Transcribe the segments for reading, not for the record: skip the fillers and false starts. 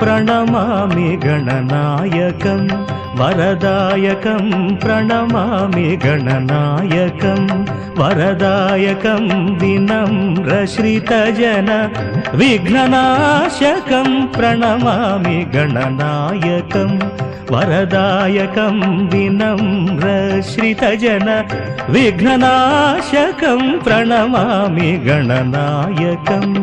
प्रणमामि गणनायकं वरदायकं प्रणमामि गणनायकं वरदायकं विनम्रश्रितजन विघ्ननाशकं प्रणमामि गणनायकं वरदायकं विनम्रश्रितजन विघ्ननाशकं प्रणमामि गणनायकम्।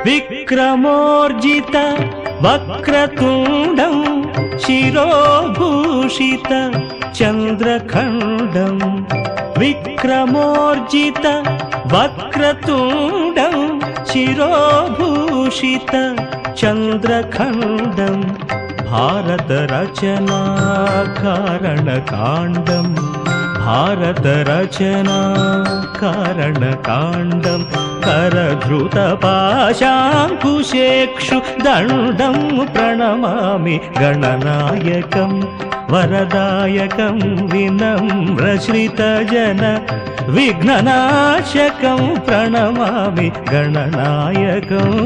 विक्रमोर्जित वक्रतुण्डं शिरोभूषित चन्द्रखण्डं विक्रमोर्जित वक्रतुण्डं शिरोभूषित चन्द्रखण्डं भारतरचना कारणकाण्डं भारतरचना कारणकाण्डं करधृतपाशाङ्कुशेक्षु दण्डं प्रणमामि गणनायकं वरदायकं विनम्रश्रितजन विघ्ननाशकं प्रणमामि गणनायकम्।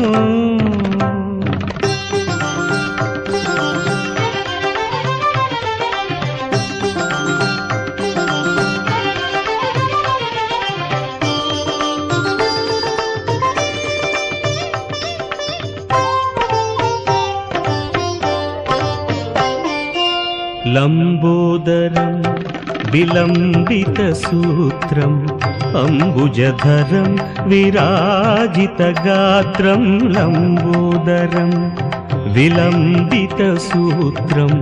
लंबोदरं विलंबितसूत्रं अम्बुजधरं विराजितगात्रं लंबोदरं विलंबितसूत्रं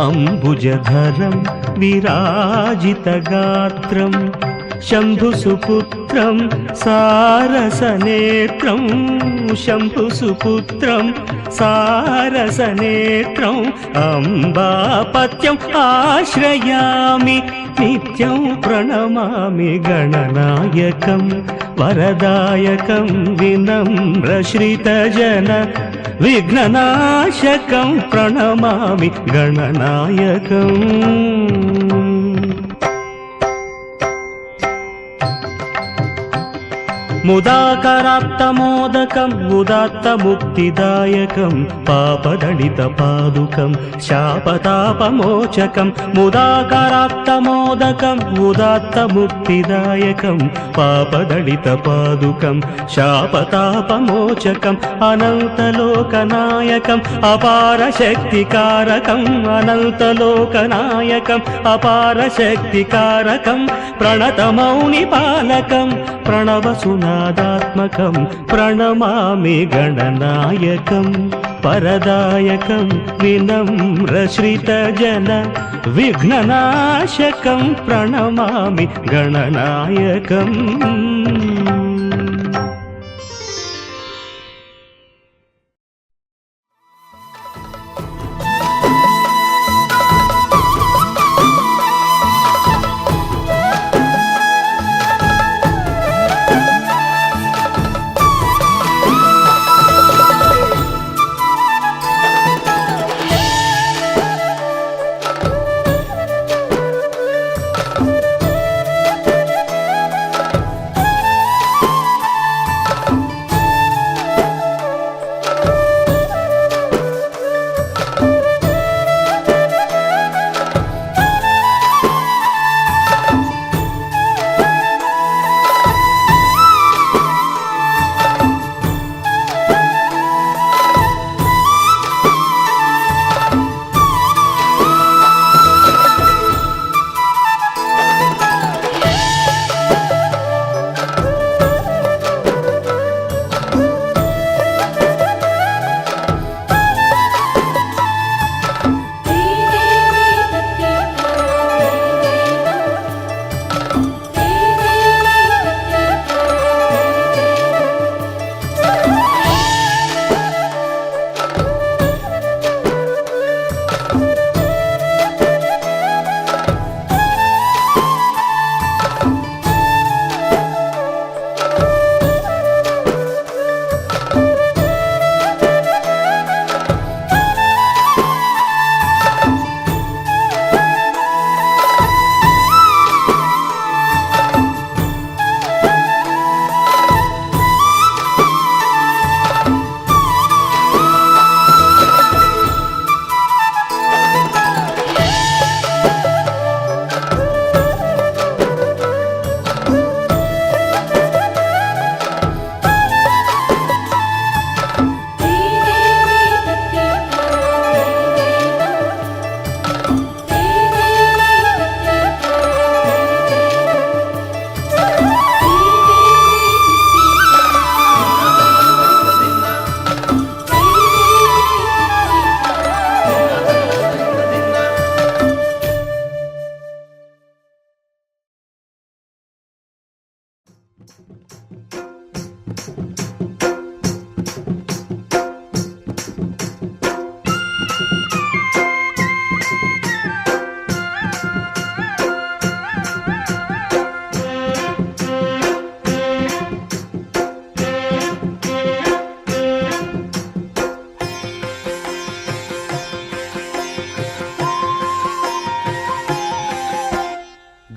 अम्बुजधरं विराजितगात्रं शम्भुसुपुत्रं सारसनेत्रं शम्भुसुपुत्रं सारसनेत्रं अम्बापत्यम् आश्रयामि नित्यं प्रणमामि गणनायकं वरदायकं विनम्रश्रितजन विघ्ननाशकं प्रणमामि गणनायकम्। मुदाकरात्तमोदकं मुदात्तमुक्तिदायकं पापदलितपादुकं शापतापमोचकं मुदाकरात्तमोदकं मुदात्तमुक्तिदायकं पापदलितपादुकं शापतापमोचकं अनन्तलोकनायकम् अपारशक्तिकारकम् अनन्तलोकनायकम् अपारशक्तिकारकं प्रणतमौनिपालकं प्रणवसुनादात्मकं प्रणमामि गणनायकं वरदायकं विनम्रश्रितजन विघ्ननाशकं प्रणमामि गणनायकम्।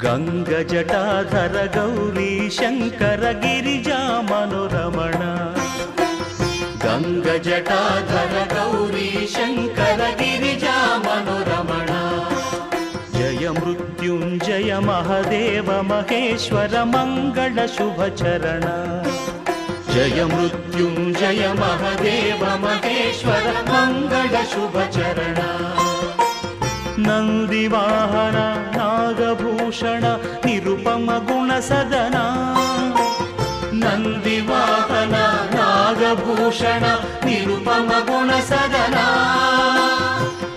ಗಂಗಜಟಾಧರ ಗೌರಿ ಶಂಕರ ಗಿರಿಜಾ ಮನೋರಮಣ. ಗಂಗಜಟಾಧರ ಗೌರಿ ಶಂಕರ ಗಿರಿಜಾ ಮನೋರಮಣ. ಜಯ ಮೃತ್ಯುಂಜಯ ಮಹದೇವ ಮಹೇಶ್ವರ ಮಂಗಳ ಶುಭ ಚರಣ. ಜಯ ಮೃತ್ಯುಂಜಯ ಮಹದೇವ ಮಹೇಶ್ವರ ಮಂಗಳ ಶುಭ ಚರಣ. ನಂದಿವಾಹನ ನಾಗಭೂಷಣ ನಿರುಪಮ ಗುಣ ಸದನ. ನಂದಿವಾಹನ ನಾಗಭೂಷಣ ನಿರುಪಮ ಗುಣ ಸದನ.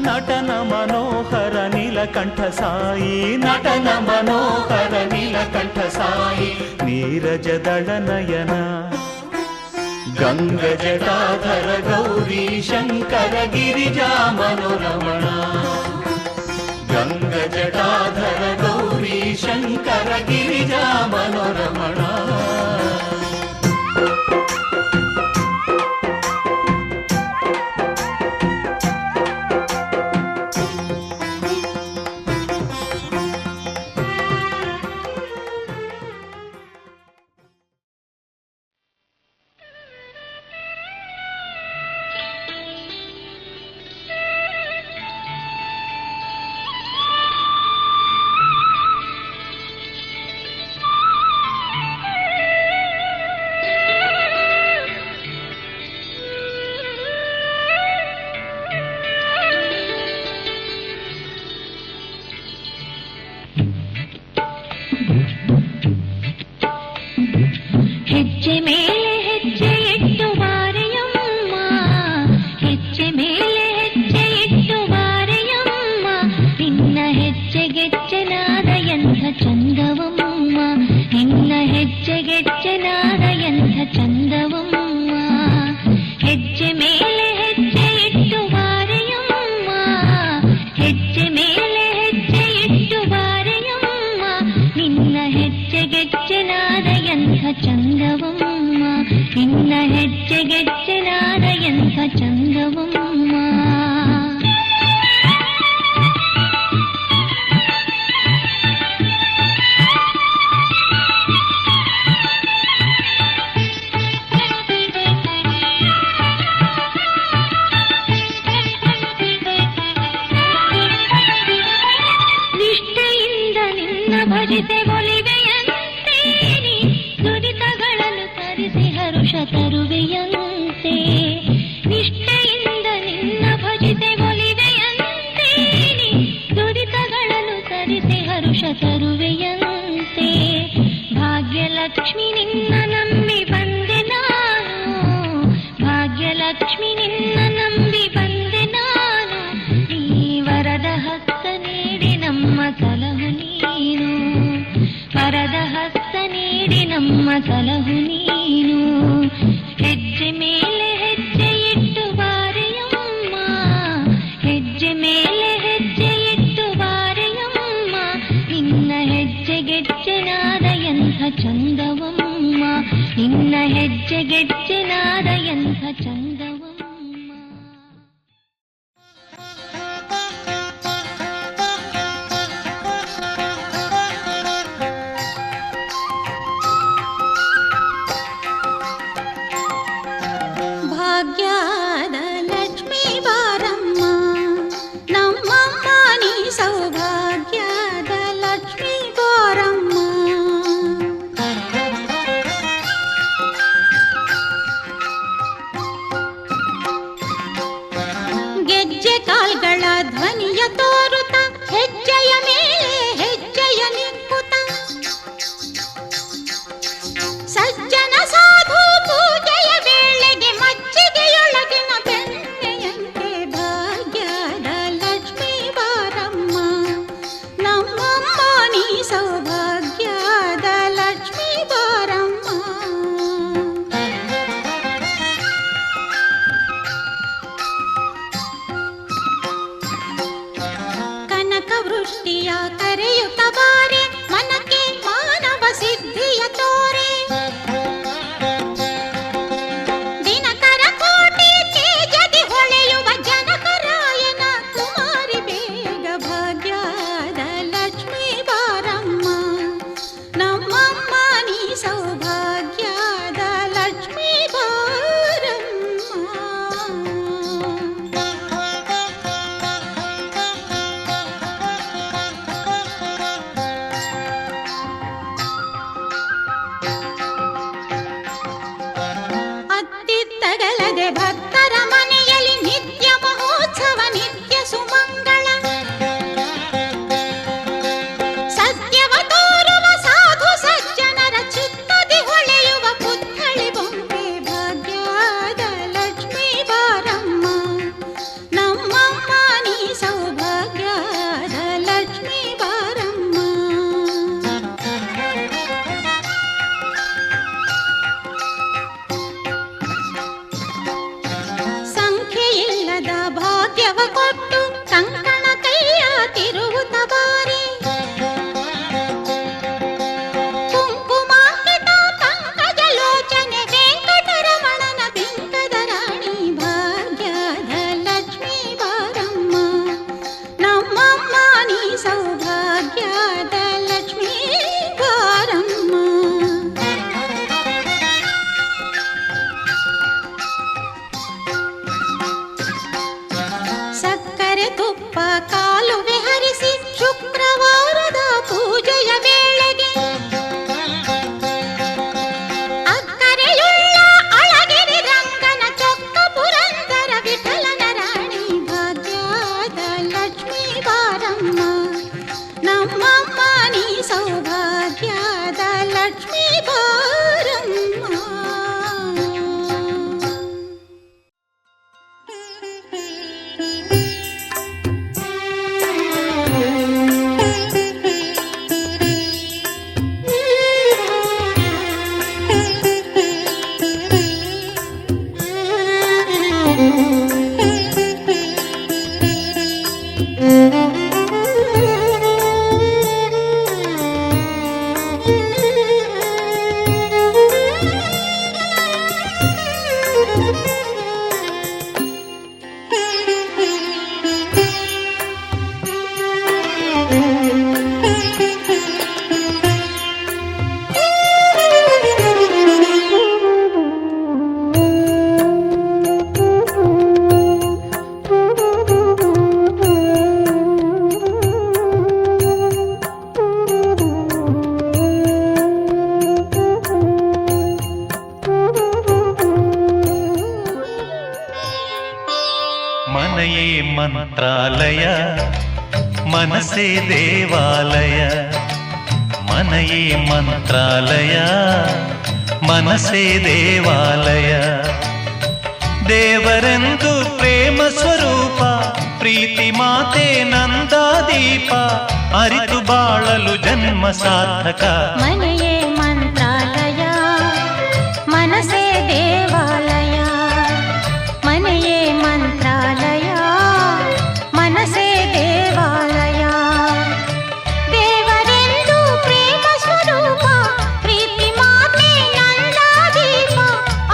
ನಟನ ಮನೋಹರ ನೀಲಕಂಠ ಸಾಯಿ. ನಟನ ಮನೋಹರ ನೀಲಕಂಠ ಸಾಯಿ. ನೀರಜದಳ ನಯನ. ಗಂಗಜಟಾಧರ ಗೌರಿ ಶಂಕರ ಗಿರಿಜಾ ಮನೋರಮಣ. ಗಂಗಜಟಾಧರ ಗೌರಿ ಶಂಕರ ಗಿರಿಜಾ ಮನೋರಮಣ. ಹೆಜ್ಜೆ ಮೇಲೆ ಹೆಜ್ಜೆ ಇಟ್ಟು ಬಾರೆಯಮ್ಮ. ಹೆಜ್ಜೆ ಮೇಲೆ ಹೆಜ್ಜೆ ಇಟ್ಟು ಬಾರೆಯಮ್ಮ. ನಿನ್ನ ಹೆಜ್ಜೆಗೆಜ್ಜೆನಾದ ಎಂಥ ಚಂದವಮ್ಮ. ನಿನ್ನ ಹೆಜ್ಜೆಗೆಜ್ಜೆನಾದ ಎಂಥ ಚಂದವಮ್ಮ. ಹೆಜ್ಜೆ ಮೇಲೆ ಹೆಜ್ಜೆ ಇಟ್ಟು ಬಾರೆಯಮ್ಮ. ಹೆಜ್ಜೆ ಮೇಲೆ ಹೆಜ್ಜೆ ಇಟ್ಟು ಬಾರೆಯಮ್ಮ. ನಿನ್ನ ಹೆಜ್ಜೆಗೆಜ್ಜೆನಾದ ಎಂಥ ಚಂದವಮ್ಮ. ನಿನ್ನ ಹೆಜ್ಜೆಗೆಜ್ಜೆನಾದ ಎಂಥ ಚಂದವಮ್ಮ. ನಿಷ್ಠೆಯಿಂದ ನಿನ್ನ ಭಜಿತೆ ಒಲಿವೆಯಂತೆ. ದುರಿತಗಳನ್ನು ತರಿಸಿ ಹರುಷ ತರುವೆಯಂತೆ. ನಿಷ್ಠೆಯಿಂದ ನಿನ್ನ ಭಜಿತೆ ಒಲಿವೆಯಂತೆ. ದುರಿತಗಳನ್ನು ತರಿಸಿ ಹರುಷ ತರುವೆಯಂತೆ. ಭಾಗ್ಯಲಕ್ಷ್ಮಿ ನಿನ್ನ ನಂಬಿ ಬಂದೆ ನಾನು. ಭಾಗ್ಯಲಕ್ಷ್ಮಿ ನಿನ್ನ ನಂಬಿ ಬಂದೆ ನಾನು. ನೀ ವರದ ಹಸ್ತ ನೀಡಿ ನಮ್ಮ ಸಲಹು ನೀನು. ವರದ ಹಸ್ತ ನೀಡಿ ನಮ್ಮ ಸಲಹು ನೀನು. ಹೆಜ್ಜೆ ಮೇಲೆ ಹೆಜ್ಜೆ ಇಟ್ಟು ಬಾರೆಯಮ್ಮ. ಹೆಜ್ಜೆ ಮೇಲೆ ಹೆಜ್ಜೆ ಇಟ್ಟು ಬಾರೆಯಮ್ಮ. ನಿನ್ನ ಹೆಜ್ಜೆಗೆಜ್ಜೆನಾದ ಎಂಥ ಚಂದವಮ್ಮ. ನಿನ್ನ ಹೆಜ್ಜೆಗೆಜ್ಜೆನಾದ ಎಂಥ ಚಂದವಮ್ಮ. ಭಾಗ್ಯದ ಲಕ್ಷ್ಮೀ ಬಾರಮ್ಮ. ನಮ್ಮಮ್ಮ ನೀ ಸೌಭಾಗ್ಯದ ಲಕ್ಷ್ಮೀ ಬಾರಮ್ಮ. ಗೆಜ್ಜೆ ಕಾಲ್ಗಳ ಧ್ವನಿಯ ತೋರುತ್ತ ಹೆಜ್ಜೆಯ ಮೇಲೆ ಹೆಜ್ಜೆಯ ನಿಕ್ಕುತ್ತ ಸಜ್ಜನ ಸಾಧು ಪೂಜೆಯ ವೇಳೆಗೆ ಮಜ್ಜಿಗೆಯೊಳಗಿನ ಬೆಣ್ಣೆಯಂತೆ ಭಾಗ್ಯದ ಲಕ್ಷ್ಮೀ ಬಾರಮ್ಮ. ನಮ್ಮಮ್ಮ ನೀ ಸೌಭಾಗ್ಯದ ಲಕ್ಷ್ಮೀ ಬಾರಮ್ಮ. ಕನಕ ವೃಷ್ಟಿಯ ಕರೆಯುತ್ತ ಬಾರೆ ಮನಕ್ಕೆ ಮಾನವ ಸಿದ್ಧಿಯ ತೋರೆ. ದಿನಕರ ಕೋಟಿ ತೇಜದಿ ಹೊಳೆಯುವ ಜನಕರಾಯನ ಕುಮಾರಿ ಬೇಗ ಭಾಗ್ಯದ ಲಕ್ಷ್ಮೀ ಬಾರಮ್ಮ. ಬಾರಮ್ಮ ನಮ್ಮಮ್ಮ ನೀ ಸೌಭಾಗ್ಯದ ಲಕ್ಷ್ಮೀ ಬಾರಮ್ಮ. ಮನೆಯೇ ಮಂತ್ರಾಲಯ ಮನಸೇ ದೇವಾಲಯ, ಮನೆಯೇ ಮಂತ್ರಾಲಯ ಮನಸೇ ದೇವಾಲಯ. ದೇವರೆಂದು ಪ್ರೇಮ ಸ್ವರೂಪ ಪ್ರೀತಿ ಮಾತೆ ನಂದಾದೀಪ, ಅರಿತು ಬಾಳಲು ಜನ್ಮ ಸಾರ್ಥಕ. ಮನೆಯೇ ಮಂತ್ರಾಲಯ ಮನಸೇ ದೇವಾಲಯ, ಮನೆಯೇ ಮಂತ್ರಾಲಯ ಮನಸೇ ದೇವಾಲಯ. ದೇವರೆಂದು ಪ್ರೇಮ ಸ್ವರೂಪ ಪ್ರೀತಿ ಮಾತೆ ನಂದಾದೀಪ,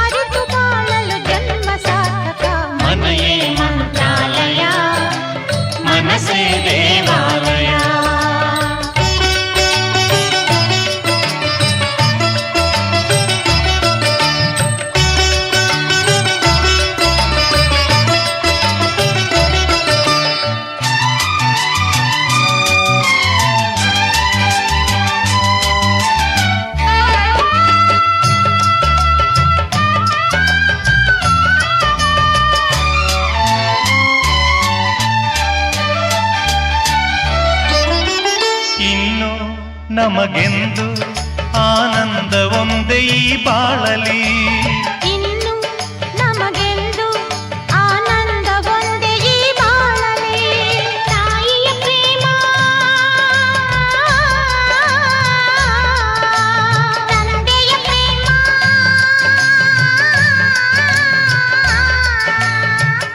ಅರಿತು ಬಾಳಲು ಜನ್ಮ ಸಾರ್ಥಕ. ಮನೆಯೇ ಮಂತ್ರಾಲಯ ಮನಸೇ ದೇವಾಲಯ. ಇನ್ನು ನಮಗೆಂದು ಆನಂದ ಒಂದೇ ಈ ಬಾಳಲಿ, ಇನ್ನು ನಮಗೆಂದು ಆನಂದ ಒಂದೇ ಈ ಬಾಳಲಿ. ತಾಯಿಯ ಪ್ರೇಮ ತಂದೆಯ ಪ್ರೇಮ,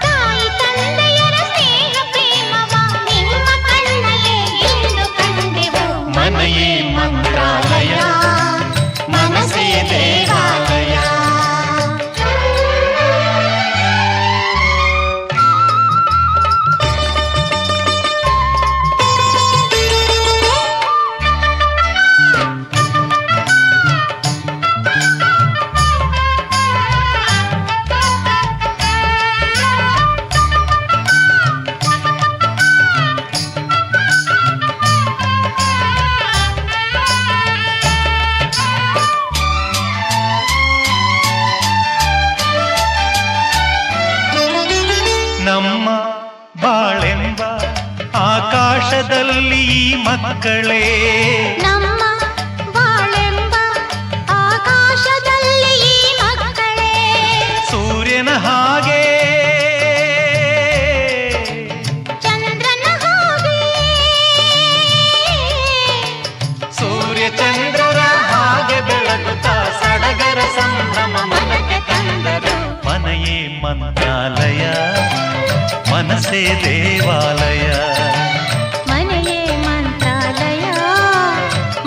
ತಾಯಿ ತಂದೆಯರ ಸ್ನೇಹ ಪ್ರೇಮವ ನಿಮ್ಮ ಕಣ್ಣಲ್ಲೇ ಇಂದು ಕಂಡೆವು. ಮನೆಯೇ ಮಂತ್ರಾಲಯ ಮನಸೇ ದೇವಾಲಯ. ನಮ್ಮ ಬಾಳೆಂಬ ಆಕಾಶದಲ್ಲಿ ಈ ಮಕ್ಕಳೇ, ನಮ್ಮ ಬಾಳೆಂಬ ಆಕಾಶದಲ್ಲಿ ಈ ಮಕ್ಕಳೇ, ಸೂರ್ಯನ ಹಾಗೆ ಚಂದ್ರನ ಹಾಗೆ, ಸೂರ್ಯ ಚಂದ್ರರ ಹಾಗೆ ಬೆಳಗುತ್ತಾ ಸಡಗರ ಸಂಭ್ರಮ ಮನಕ್ಕೆ ತಂದರು. ಮನೆಯೇ ಮಂತ್ರಾಲಯ ಮನಸೇ ದೇವಾಲಯ, ಮನೆಯೇ ಮಂತ್ರಾಲಯ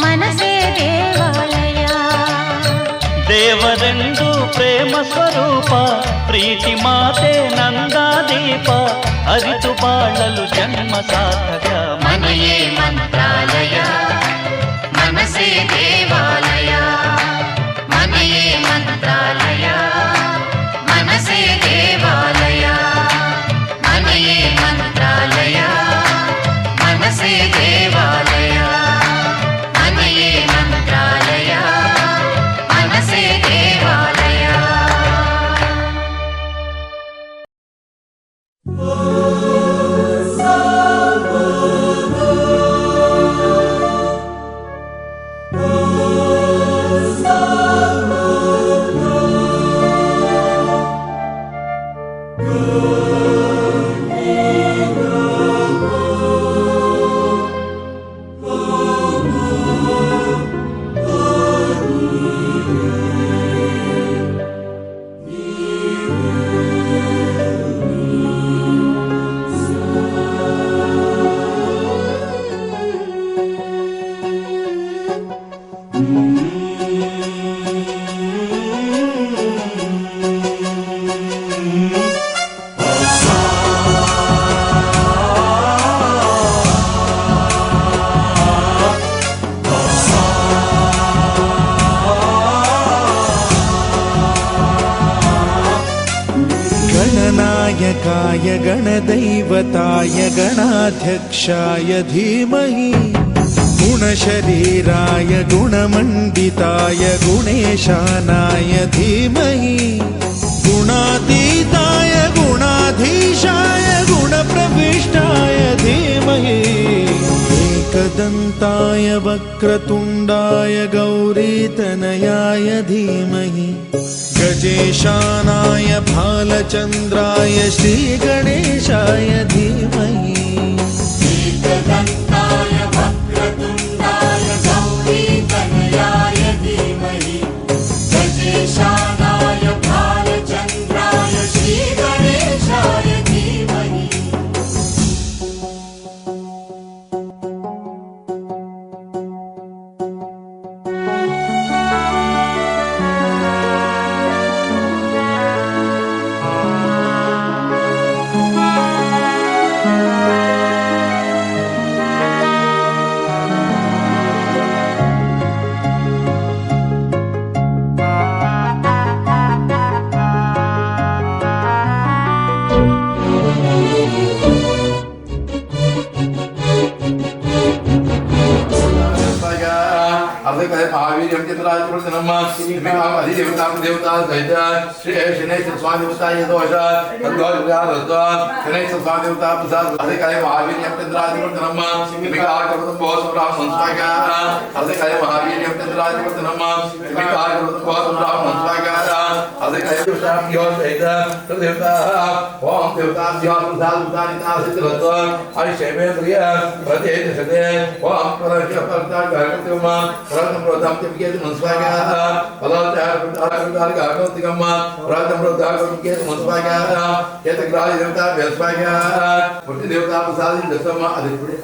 ಮನಸೇ ದೇವಾಲಯ. ದೇವರೆಂದು ಪ್ರೇಮ ಸ್ವರೂಪ ಪ್ರೀತಿ ಮಾತೆ ನಂದಾದೀಪ, ಅರಿತು ಬಾಳಲು ಜನ್ಮ ಸಾರ್ಥಕ. ಮನೆಯೇ ಮಂತ್ರಾಲಯ ಮನಸೇ ದೇವಾಲಯ, ಮನೆಯೇ ಮಂತ್ರಾಲಯ ಮನಸೇ ದೇವಾಲಯ, ಮನೆಯೇ ಮಂತ್ರಾಲಯ ಮನಸೇ ದೇವಾಲಯ, ಮನೆಯೇ ಮಂತ್ರಾಲಯ ಮನಸೇ ದೇವಾಲಯ. ಓ गणनायकाय गणदैवताय गणाध्यक्षाय धीमहि गुणशरीराय गुणमण्डिताय गुणेशानाय धीमहि गुणातीताय गुणाधीशाय गुणप्रविष्टाय धीमहि एकदन्ताय वक्रतुण्डाय गौरीतनयाय धीमहि गजेशानाय भालचन्द्राय श्रीगणेशाय धीमहि एकदन्ताय वक्रतुण्डाय गौरीतनयाय धीमहि गजेशानाय भालचन्द्राय श्रीगणेशाय धीमहि महावीर्यं चित्रादिप्रसन्नम् अधिदेवतां देवता सहित श्री शनैश्वर स्वामी देवताय दोष तद्वारस्व शनैश्वर स्वामी देवता प्रसाद अधिकाय महावीर्यं चित्रादिप्रसन्नम् मिकाकर्तुं बहुत ब्राह्मण स्वागत अधिकाय महावीर्यं चित्रादिप्रसन्नम् मिकाकर्तुं बहुत ब्राह्मण स्वागत अधिकाय देवताभ्यो सहित तद्देवता ओम देवताभ्यो प्रसाद उदानिता सिद्धरत्व आयुष्येन्द्रिय प्रत्येकशते ओम परशुराम गर्गतिम प्रथम तिकेत मनस्वागा पदाचार प्रदार गागोतिकम्मा प्रथम प्रदार तिकेत मनस्वागा केतग्राहि देवता व्यस्वागा पुट्टि देवता प्रसाद दशम अधिपुरे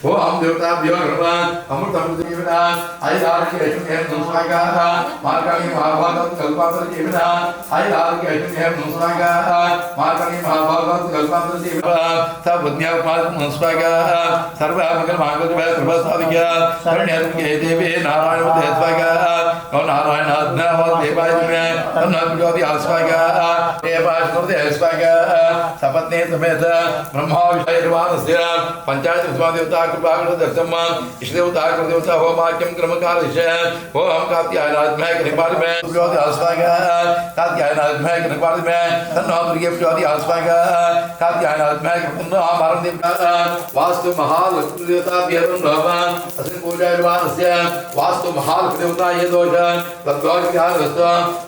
ओम देवताभ्यो नमः अमृतम देवता आयुरारोग्य ऐश्वर्य मनस्वागा मार्गाणि महाभागवत कल्पांतर देवता आयुरारोग्य ऐश्वर्य मनस्वागा मार्गाणि महाभागवत कल्पांतर देवता सब बुद्धिया मनस्वागा सर्व मंगल मांगल्य सर्वसाधिका शरण्य देवी नारायण देवस्वागा और नारायण नाथ देवाय में तन्नाथ ज्योति आस्वागा देवाय स्मृति आस्वागा सपत्ने समेत ब्रह्मा विष्णुर्वाणस्य पंचायत देवता कृपाकृतम इष्टदेवता कृतदेवता होमाक्यम क्रमकालिश ओम कात्यायनात्मय कृपाल में ज्योति आस्वागा कात्यायनात्मय कृपाल में तन्नो प्रिय ज्योति आस्वागा कात्यायनात्मय कृतनो आमारं देवता वास्तु महालक्ष्मी देवता भीरं भगवान अस्मिन् पूजायमानस्य वास्तु महालक्ष्मी देवता ये दोष तद्वाक्यारस्त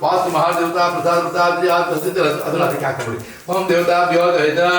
वास्तु महादेवता प्रसाद प्रसाद प्रसिद्ध अधुना क्या करें ओम देवता भ्यो देवता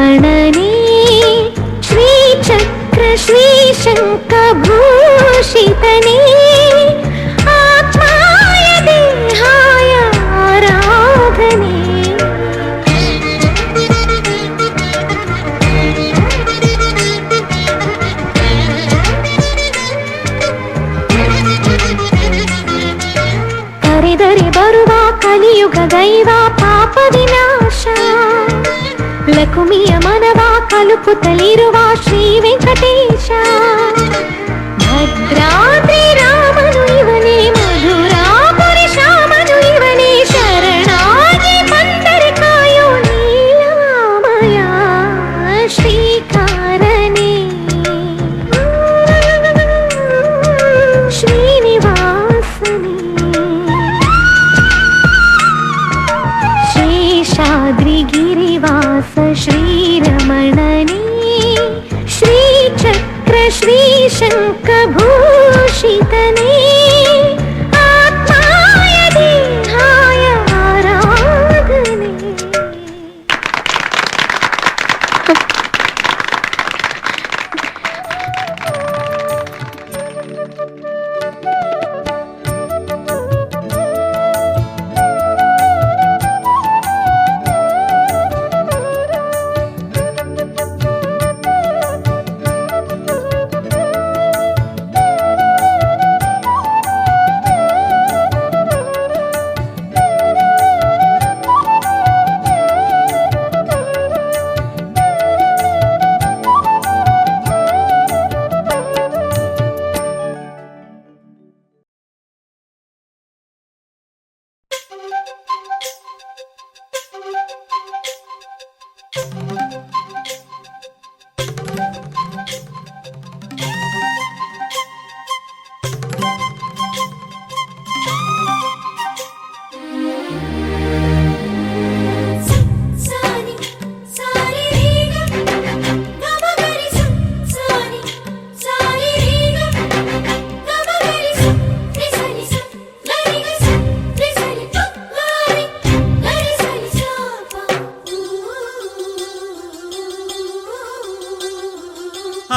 ಶ್ರೀರಮಣನೇ ಶ್ರೀಚಕ್ರ ಶ್ರೀಶಂಖಭೂಷಿತನೇ ಆತ್ಮಾಯ ದೇಹಾಯ ಆರಾಧನೆ. ಕರೆದರೆ ಬರುವ ಕಲಿಯುಗ ದೈವ ಪಾಪ ವಿನಾಶ, ಲಕುಮಿಯ ಮನವ ಕಲುಕುತ್ತಲಿರುವ ಶ್ರೀ ವೆಂಕಟೇಶ. ಭದ್ರಾದ್ರಿ ರಾಮನು ಇವನೇ, ಮಧುರಾಪುರಿ ಶ್ಯಾಮನು ಇವನೇ, ಶರಣಾಗಿ ಬಂದರೆ ಕಾಯೋ ನೀಲಾಮಯ ಶ್ರೀಕಾರನೇ. ಶ್ರೀನಿವಾಸನೇ ಶೇಷಾದ್ರಿಗಿರಿವಾಸ ಶ್ರೀರಮಣನೇ ಶ್ರೀಚಕ್ರ ಶ್ರೀಶಂಖಭೂಷಿತನೇ ಆತ್ಮಾಯ ದೇಹಾಯ ಆರಾಧನೆ.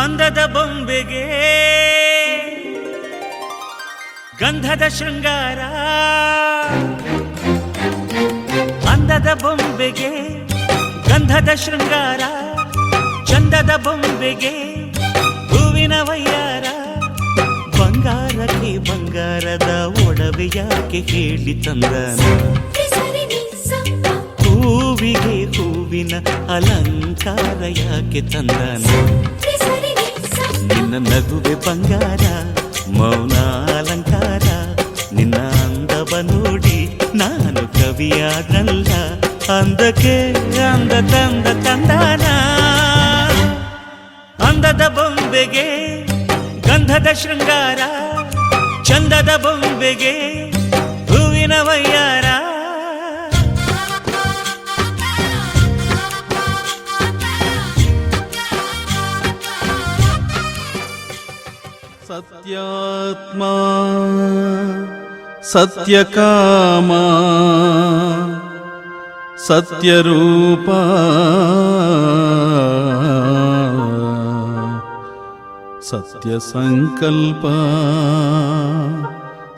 ಅಂದದ ಬೊಂಬೆಗೆ ಗಂಧದ ಶೃಂಗಾರ, ಅಂದದ ಬೊಂಬೆಗೆ ಗಂಧದ ಶೃಂಗಾರ, ಚಂದದ ಬೊಂಬೆಗೆ ಹೂವಿನ ವಯ್ಯಾರ. ಬಂಗಾರಕ್ಕೆ ಬಂಗಾರದ ಒಡವೆ ಯಾಕೆ ಹೇಳಿ ತಂದನ, ಹೂವಿಗೆ ಹೂವಿನ ಅಲಂಕಾರ ಯಾಕೆ ತಂದನ. ನಿನ್ನ ನಗುವೆ ಬಂಗಾರ ಮೌನ ಅಲಂಕಾರ, ನಿನ್ನ ಅಂದವ ನೋಡಿ ನಾನು ಕವಿಯಾದಲ್ಲ. ಅಂದಕ್ಕೆ ಅಂದ ತಂದ ತಂದಾನ, ಅಂದದ ಬೊಂಬೆಗೆ ಗಂಧದ ಶೃಂಗಾರ, ಚಂದದ ಬೊಂಬೆಗೆ ಹೂವಿನ ವಯ್ಯಾರ. ಸತ್ಯಾತ್ಮ ಸತ್ಯಕಾಮ ಸತ್ಯರೂಪ ಸತ್ಯಸಂಕಲ್ಪ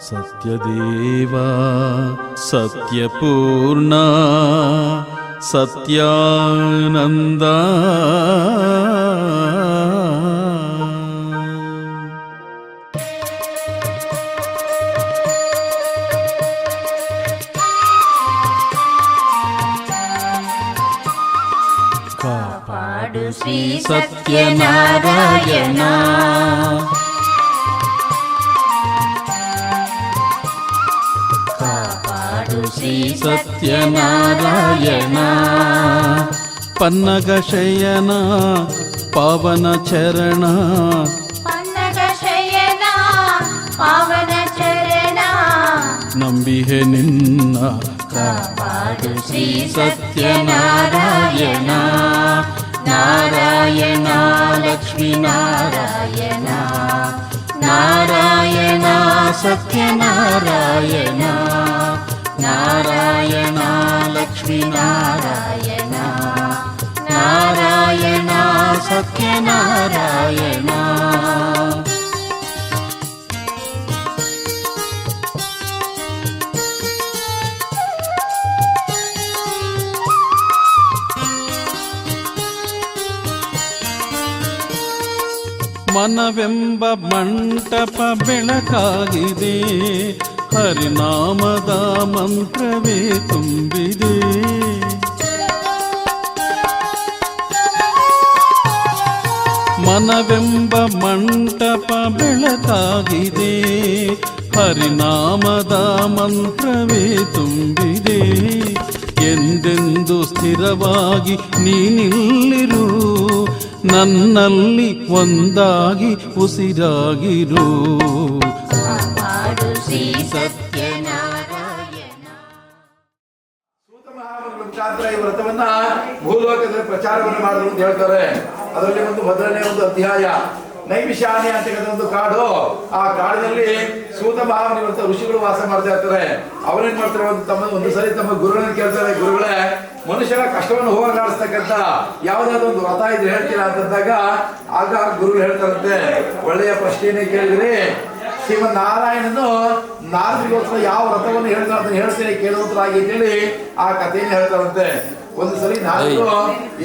ಸತ್ಯದೇವ ಸತ್ಯಪೂರ್ಣ ಸತ್ಯಾನಂದ. ಕಾಪಾಡು ಶ್ರೀ ಸತ್ಯನಾರಾಯಣ, ಕಾಪಾಡು ಶ್ರೀ ಸತ್ಯನಾರಾಯಣ. ಪನ್ನಗ ಶಯನ ಪಾವನ ಚರಣ, ಪನ್ನಗ ಶಯನ ಪಾವನ ಚರಣ, ನಂಬಿಹೆ ನಿನ್ನ ಕಾಪಾಡು ಶ್ರೀ ಸತ್ಯನಾರಾಯಣ. ನಾರಾಯಣ ಲಕ್ಷ್ಮೀ ನಾರಾಯಣ, ನಾರಾಯಣ ಸತ್ಯನಾರಾಯಣ, ನಾರಾಯಣ ಲಕ್ಷ್ಮೀ ನಾರಾಯಣ, ನಾರಾಯಣ ಸತ್ಯನಾರಾಯಣ. ಮನವೆಂಬ ಮಂಟಪ ಬೆಳಕಾಗಿದೆ, ಹರಿನಾಮದ ಮಂತ್ರವೇ ತುಂಬಿದೆ. ಮನವೆಂಬ ಮಂಟಪ ಬೆಳಕಾಗಿದೆ, ಹರಿನಾಮದ ಮಂತ್ರವೇ ತುಂಬಿದೆ. ಎಂದೆಂದು ಸ್ಥಿರವಾಗಿ ನೀನಿಲ್ಲಿರು, ನನ್ನಲ್ಲಿ ಒಂದಾಗಿ ಉಸಿರಾಗಿರು. ಕಾಪಾಡು ಶ್ರೀ ಸತ್ಯನಾರಾಯಣ. ಸೂತ ಮಹಾಮುನಿಗಳ ಮುಖಾಂತರ ಈ ವ್ರತವನ್ನ ಭೂಲೋಕದಲ್ಲಿ ಪ್ರಚಾರವನ್ನು ಮಾಡಿದ್ರು ಅಂತ ಹೇಳ್ತಾರೆ. ಅದರಲ್ಲಿ ಮೊದಲನೇ ಒಂದು ಅಧ್ಯಾಯ ನೈಮಿಷಾರಣ್ಯ ಅಂತಕ್ಕಂಥ ಒಂದು ಕಾಡು. ಆ ಕಾಡಿನಲ್ಲಿ ಸೂತ ಮಹಾಮುನಿಗಳು ಋಷಿಗಳು ವಾಸ ಮಾಡ್ತಾ ಇರ್ತಾರೆ. ಅವರೇನ್ ಮಾಡ್ತಾರೆ, ಒಂದು ಸರಿ ತಮ್ಮ ಗುರುಗಳನ್ನ ಕೇಳ್ತಾರೆ, ಗುರುಗಳೇ ಮನುಷ್ಯರ ಕಷ್ಟವನ್ನು ಹೋಗಲಾಡಿಸ್ತಕ್ಕಂಥ ಯಾವ್ದಾದ್ರು ಒಂದು ವ್ರತ ಇದ್ರೆ ಹೇಳ್ತೀರಾ ಅಂತಂದಾಗ ಆಗ ಗುರುಗಳು ಹೇಳ್ತಾರಂತೆ, ಒಳ್ಳೆಯ ಪ್ರಶ್ನೆಯನ್ನೇ ಕೇಳಿದ್ರಿ. ಶ್ರೀಮನ್ ನಾರಾಯಣನು ನಾರದರಿಗೋಸ್ಕರ ಯಾವ ವ್ರತವನ್ನು ಹೇಳ್ತಾರೆ ಅಂತ ಹೇಳ್ತೇನೆ ಕೇಳುವಂತರಾಗಿ ಹೇಳಿ ಆ ಕಥೆಯನ್ನು ಹೇಳ್ತಾರಂತೆ. ಒಂದು ಸರಿ ನಾರದರು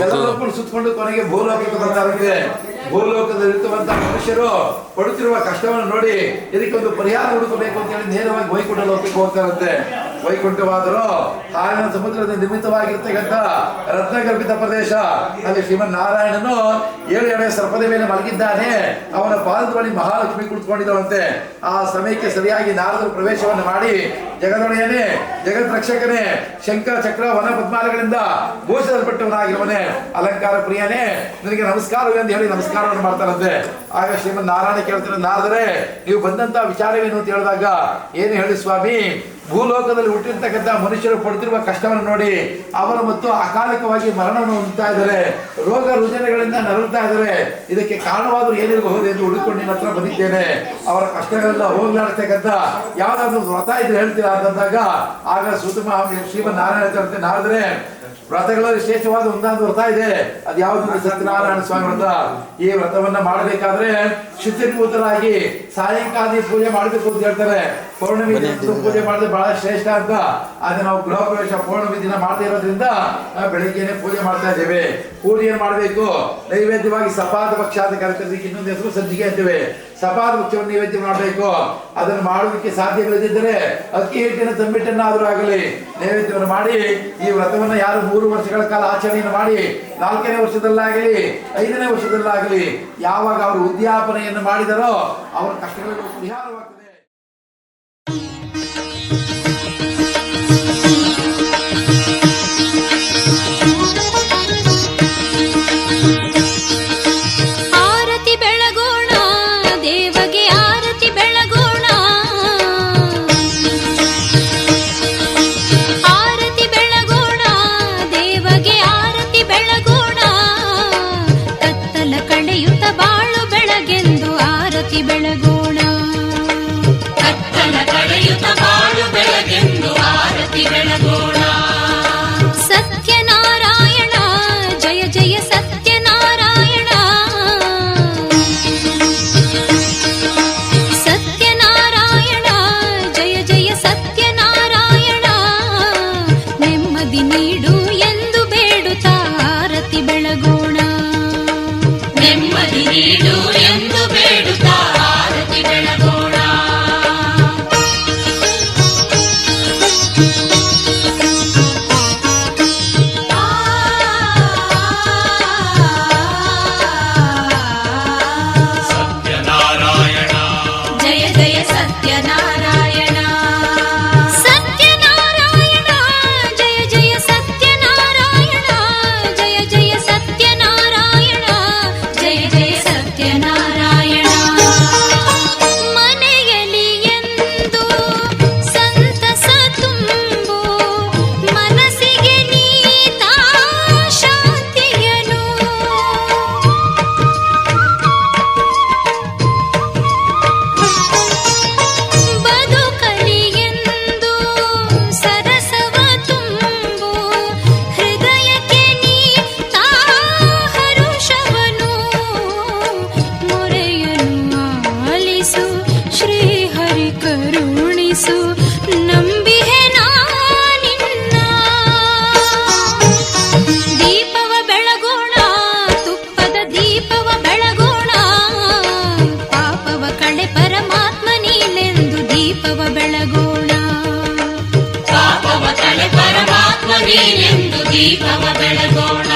ಎಲ್ಲರನ್ನೂ ಸುತ್ತಕೊಂಡು ಕೊನೆಗೆ ಭೂಲೋಕಕ್ಕೆ ಬರ್ತಾರಂತೆ. ಭೂಲೋಕದಲ್ಲಿರುವಂತಹ ಮನುಷ್ಯರು ಪಡುತ್ತಿರುವ ಕಷ್ಟವನ್ನು ನೋಡಿ ಇದಕ್ಕೆ ಒಂದು ಪರಿಹಾರ ಹುಡುಕಬೇಕು ಅಂತ ಹೇಳಿ ನೇರವಾಗಿ ವೈಕುಂಠ ಲೋಕಕ್ಕೆ ಹೋಗ್ತಾರಂತೆ. ವೈಕುಂಠವಾದರೂ ಹಾಲಿನ ಸಮುದ್ರದ ನಿರ್ಮಿತವಾಗಿರ್ತಕ್ಕಂಥ ರತ್ನಗರ್ಭಿತ ಪ್ರದೇಶ. ಅಲ್ಲಿ ಶ್ರೀಮನ್ ನಾರಾಯಣನು 7 ಎಳೆ ಸರ್ಪದ ಮೇಲೆ ಮಲಗಿದ್ದಾನೆ. ಅವನ ಪಾದದ ಬಳಿ ಮಹಾಲಕ್ಷ್ಮಿ ಕುಳಿತುಕೊಂಡಿದ್ದವಂತೆ. ಆ ಸಮಯಕ್ಕೆ ಸರಿಯಾಗಿ ನಾರದರು ಪ್ರವೇಶವನ್ನು ಮಾಡಿ, ಜಗದೊಡೆಯನೇ, ಜಗತ್ ರಕ್ಷಕನೇ, ಶಂಖ ಚಕ್ರ ವನ ಪದ್ಮಾಲಗಳಿಂದ ಭೂಷಿಸಲ್ಪಟ್ಟವನಾಗಿರುವನೇ, ಅಲಂಕಾರ ಪ್ರಿಯನೇ, ನಿನಗೆ ನಮಸ್ಕಾರವೆಂದು ಹೇಳಿ ನಮಸ್ಕಾರವನ್ನು ಮಾಡ್ತಾರಂತೆ. ಆಗ ಶ್ರೀಮನ್ ನಾರಾಯಣ ಕೇಳ್ತಾರೆ, ನಾರದರೆ ನೀವು ಬಂದಂತ ವಿಚಾರವೇನು ಅಂತ ಹೇಳಿದಾಗ, ಏನು ಹೇಳಿ ಸ್ವಾಮಿ, ಭೂಲೋಕದಲ್ಲಿ ಹುಟ್ಟಿರ್ತಕ್ಕಂಥ ಮನುಷ್ಯರು ಪಡ್ತಿರುವ ಕಷ್ಟವನ್ನು ನೋಡಿ ಅವರು ಮತ್ತು ಅಕಾಲಿಕವಾಗಿ ಮರಣವನ್ನು ಹೊಂದುತ್ತಾ ಇದ್ದಾರೆ, ರೋಗ ರುಜಿನಗಳಿಂದ ನರಳುತ್ತಾ ಇದ್ದಾರೆ. ಇದಕ್ಕೆ ಕಾರಣವಾದರೂ ಏನಿರಬಹುದು ಎಂದು ಹುಡುಕೊಂಡು ನಿನ್ನ ಹತ್ರ ಬಂದಿದ್ದೇನೆ. ಅವರ ಕಷ್ಟಗಳೆಲ್ಲ ಹೋಗ್ಲಾಡ್ತಕ್ಕಂಥ ಯಾವ್ದಾದ್ರು ವ್ರತ ಇದ್ರೆ ಹೇಳ್ತೀರಾ ಅಂತಂದಾಗ ಆಗ ಶ್ರೀಮನ್ ನಾರಾಯಣ ಹೇಳ್ತಾರೆ, ನಾರದರೆ ವ್ರತಗಳಲ್ಲಿ ಶ್ರೇಷ್ಠವಾದ ಒಂದಾದ ವ್ರತ ಇದೆ. ಅದು ಯಾವುದು? ಸತ್ಯನಾರಾಯಣ ಸ್ವಾಮಿ ವ್ರತ. ಈ ವ್ರತವನ್ನ ಮಾಡಬೇಕಾದ್ರೆ ಶುಚಿರ್ಭೂತರಾಗಿ ಸಾಯಂಕಾಲ ಪೂಜೆ ಮಾಡಬೇಕು ಅಂತ ಹೇಳ್ತಾರೆ. ಪೌರ್ಣಮಿ ಪೂಜೆ ಮಾಡಿದ್ರೆ ಬಹಳ ಶ್ರೇಷ್ಠ ಅಂತ. ಅದೇ ನಾವು ಗೃಹ ಪ್ರವೇಶ ಪೌರ್ಣಮಿ ದಿನ ಮಾಡ್ತಾ ಇರೋದ್ರಿಂದ ಬೆಳಿಗ್ಗೆನೆ ಪೂಜೆ ಮಾಡ್ತಾ ಇದ್ದೇವೆ. ಪೂಜೆ ಮಾಡಬೇಕು. ನೈವೇದ್ಯವಾಗಿ ಸಪಾದ ಪಕ್ಷ ಅಂತ ಕರೀತಾರೆ, ಇನ್ನೊಂದು ಹೆಸರು ಸಜ್ಜಿಗೆ ಅಂತೀವಿ. ಸಪಾದ ಪಕ್ಷವನ್ನು ನೈವೇದ್ಯ ಮಾಡಬೇಕು. ಅದನ್ನು ಮಾಡೋದಕ್ಕೆ ಸಾಧ್ಯವಿಲ್ಲದಿದ್ದರೆ ಅಕ್ಕಿ ಹಿಟ್ಟಿನ ತಂಬಿಟ್ಟನ್ನಾದರೂ ಆಗಲಿ ನೈವೇದ್ಯವನ್ನು ಮಾಡಿ ಈ ವ್ರತವನ್ನು ಯಾರು 3 ವರ್ಷಗಳ ಕಾಲ ಆಚರಣೆಯನ್ನು ಮಾಡಿ 4ನೇ ವರ್ಷದಲ್ಲಾಗಲಿ 5ನೇ ವರ್ಷದಲ್ಲಾಗಲಿ ಯಾವಾಗ ಅವರು ಉದ್ಯಾಪನೆಯನ್ನು ಮಾಡಿದರೋ ಅವರ ಕಷ್ಟಗಳು ಪರಿಹಾರವಾಗ್ತದೆ. ಆರತಿ ಬೆಳಗೋಣ, ದೇವಗೆ ಆರತಿ ಬೆಳಗೋಣ. ಆರತಿ ಬೆಳಗೋಣ, ದೇವಗೆ ಆರತಿ ಬೆಳಗೋಣ. ಕತ್ತಲ ಕಳೆಯುತ್ತ ಬಾಳು ಬೆಳಗೆಂದು ಆರತಿ ಬೆಳಗೋಣ. ಕತ್ತಲ ಕಳೆಯುತ್ತ ಬಾಳು ಬೆಳಗೆಂದು ಆರತಿ ಬೆಳಗೋಣ. ಸತ್ಯನಾರಾಯಣ ಜಯ ಜಯ ಸತ್ಯನಾರಾಯಣ. ಸತ್ಯನಾರಾಯಣ ಜಯ ಜಯ ಸತ್ಯನಾರಾಯಣ. ನೆಮ್ಮದಿ ನೀಡು ಎಂದು ಬೇಡುತ್ತಾ ಆರತಿ ಬೆಳಗೋಣ. ನೆಮ್ಮದಿ ನೀಡು ಎಂದು ಬೇಡುತ್ತಾ ಆರತಿ ಬೆಳಗೋಣ. ಸತ್ಯನಾರಾಯಣ ಜಯ ಜಯ ಸತ್ಯನಾರಾಯಣ. ಸತ್ಯನಾರಾಯಣ ಜಯ ಜಯ ಸತ್ಯನಾರಾಯಣ. ಜಯ ಜಯ ಸತ್ಯನಾರಾಯಣ. ಜಯ ಜಯ ಸತ್ಯನಾರಾಯಣ. ನೀನೆಂದು ದೀಪವ ಬೆಳಗೋಣ.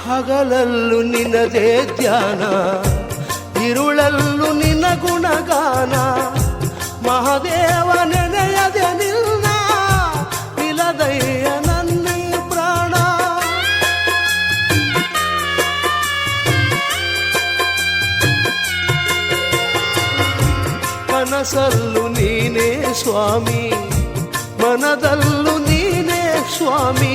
ಹಗಲಲ್ಲೂ ನಿನ್ನದೇ ಧ್ಯಾನ, ಇರುಳಲ್ಲೂ ನಿನ್ನ ಗುಣಗಾನ. ಮಹಾದೇವ ನೆನೆಯದೆ ನಿನ್ನ ನಿಲದಯ್ಯ ನನ್ನ ಪ್ರಾಣ. ಕನಸಲ್ಲೂ ನೀನೇ ಸ್ವಾಮಿ, ಮನದಲ್ಲೂ ನೀನೇ ಸ್ವಾಮಿ.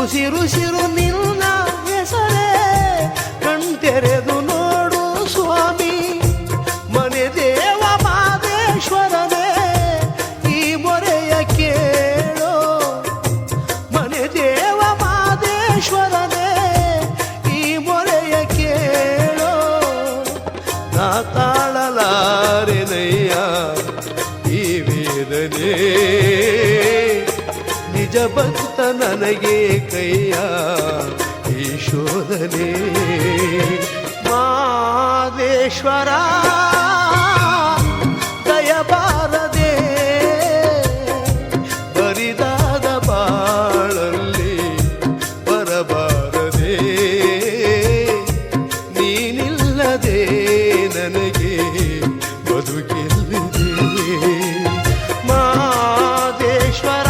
ಉಸಿರುಸಿರು ನಿನ್ನ ಹೆಸರೇ ಕಣ್ತೆರೆದು ನೋಡು ಸ್ವಾಮಿ. ಮನೆ ದೇವ ಮಾದೇಶ್ವರನೇ ಈ ಮೊರೆಯ ಕೇಳೋ. ಮನೆ ದೇವ ಮಾದೇಶ್ವರನೇ ಈ ಮೊರೆಯ ಕೇಳೋ. ನಾ ತಾಳಲಾರೆನಯ್ಯ ಈ ವೇದನೆ, ನಿಜ ಭಕ್ತ ನನಗೆ ಕೈಯ ಈ ಶೋಧನೆ. ಮಾದೇಶ್ವರ ದಯಬಾರದೆ ಬರಿದಾದ ಬಾಳಲ್ಲಿ ಬರಬಾರದೆ. ನೀನಿಲ್ಲದೆ ನನಗೆ ಬದುಕೆಲ್ಲಿದೆ. ಮಾದೇಶ್ವರ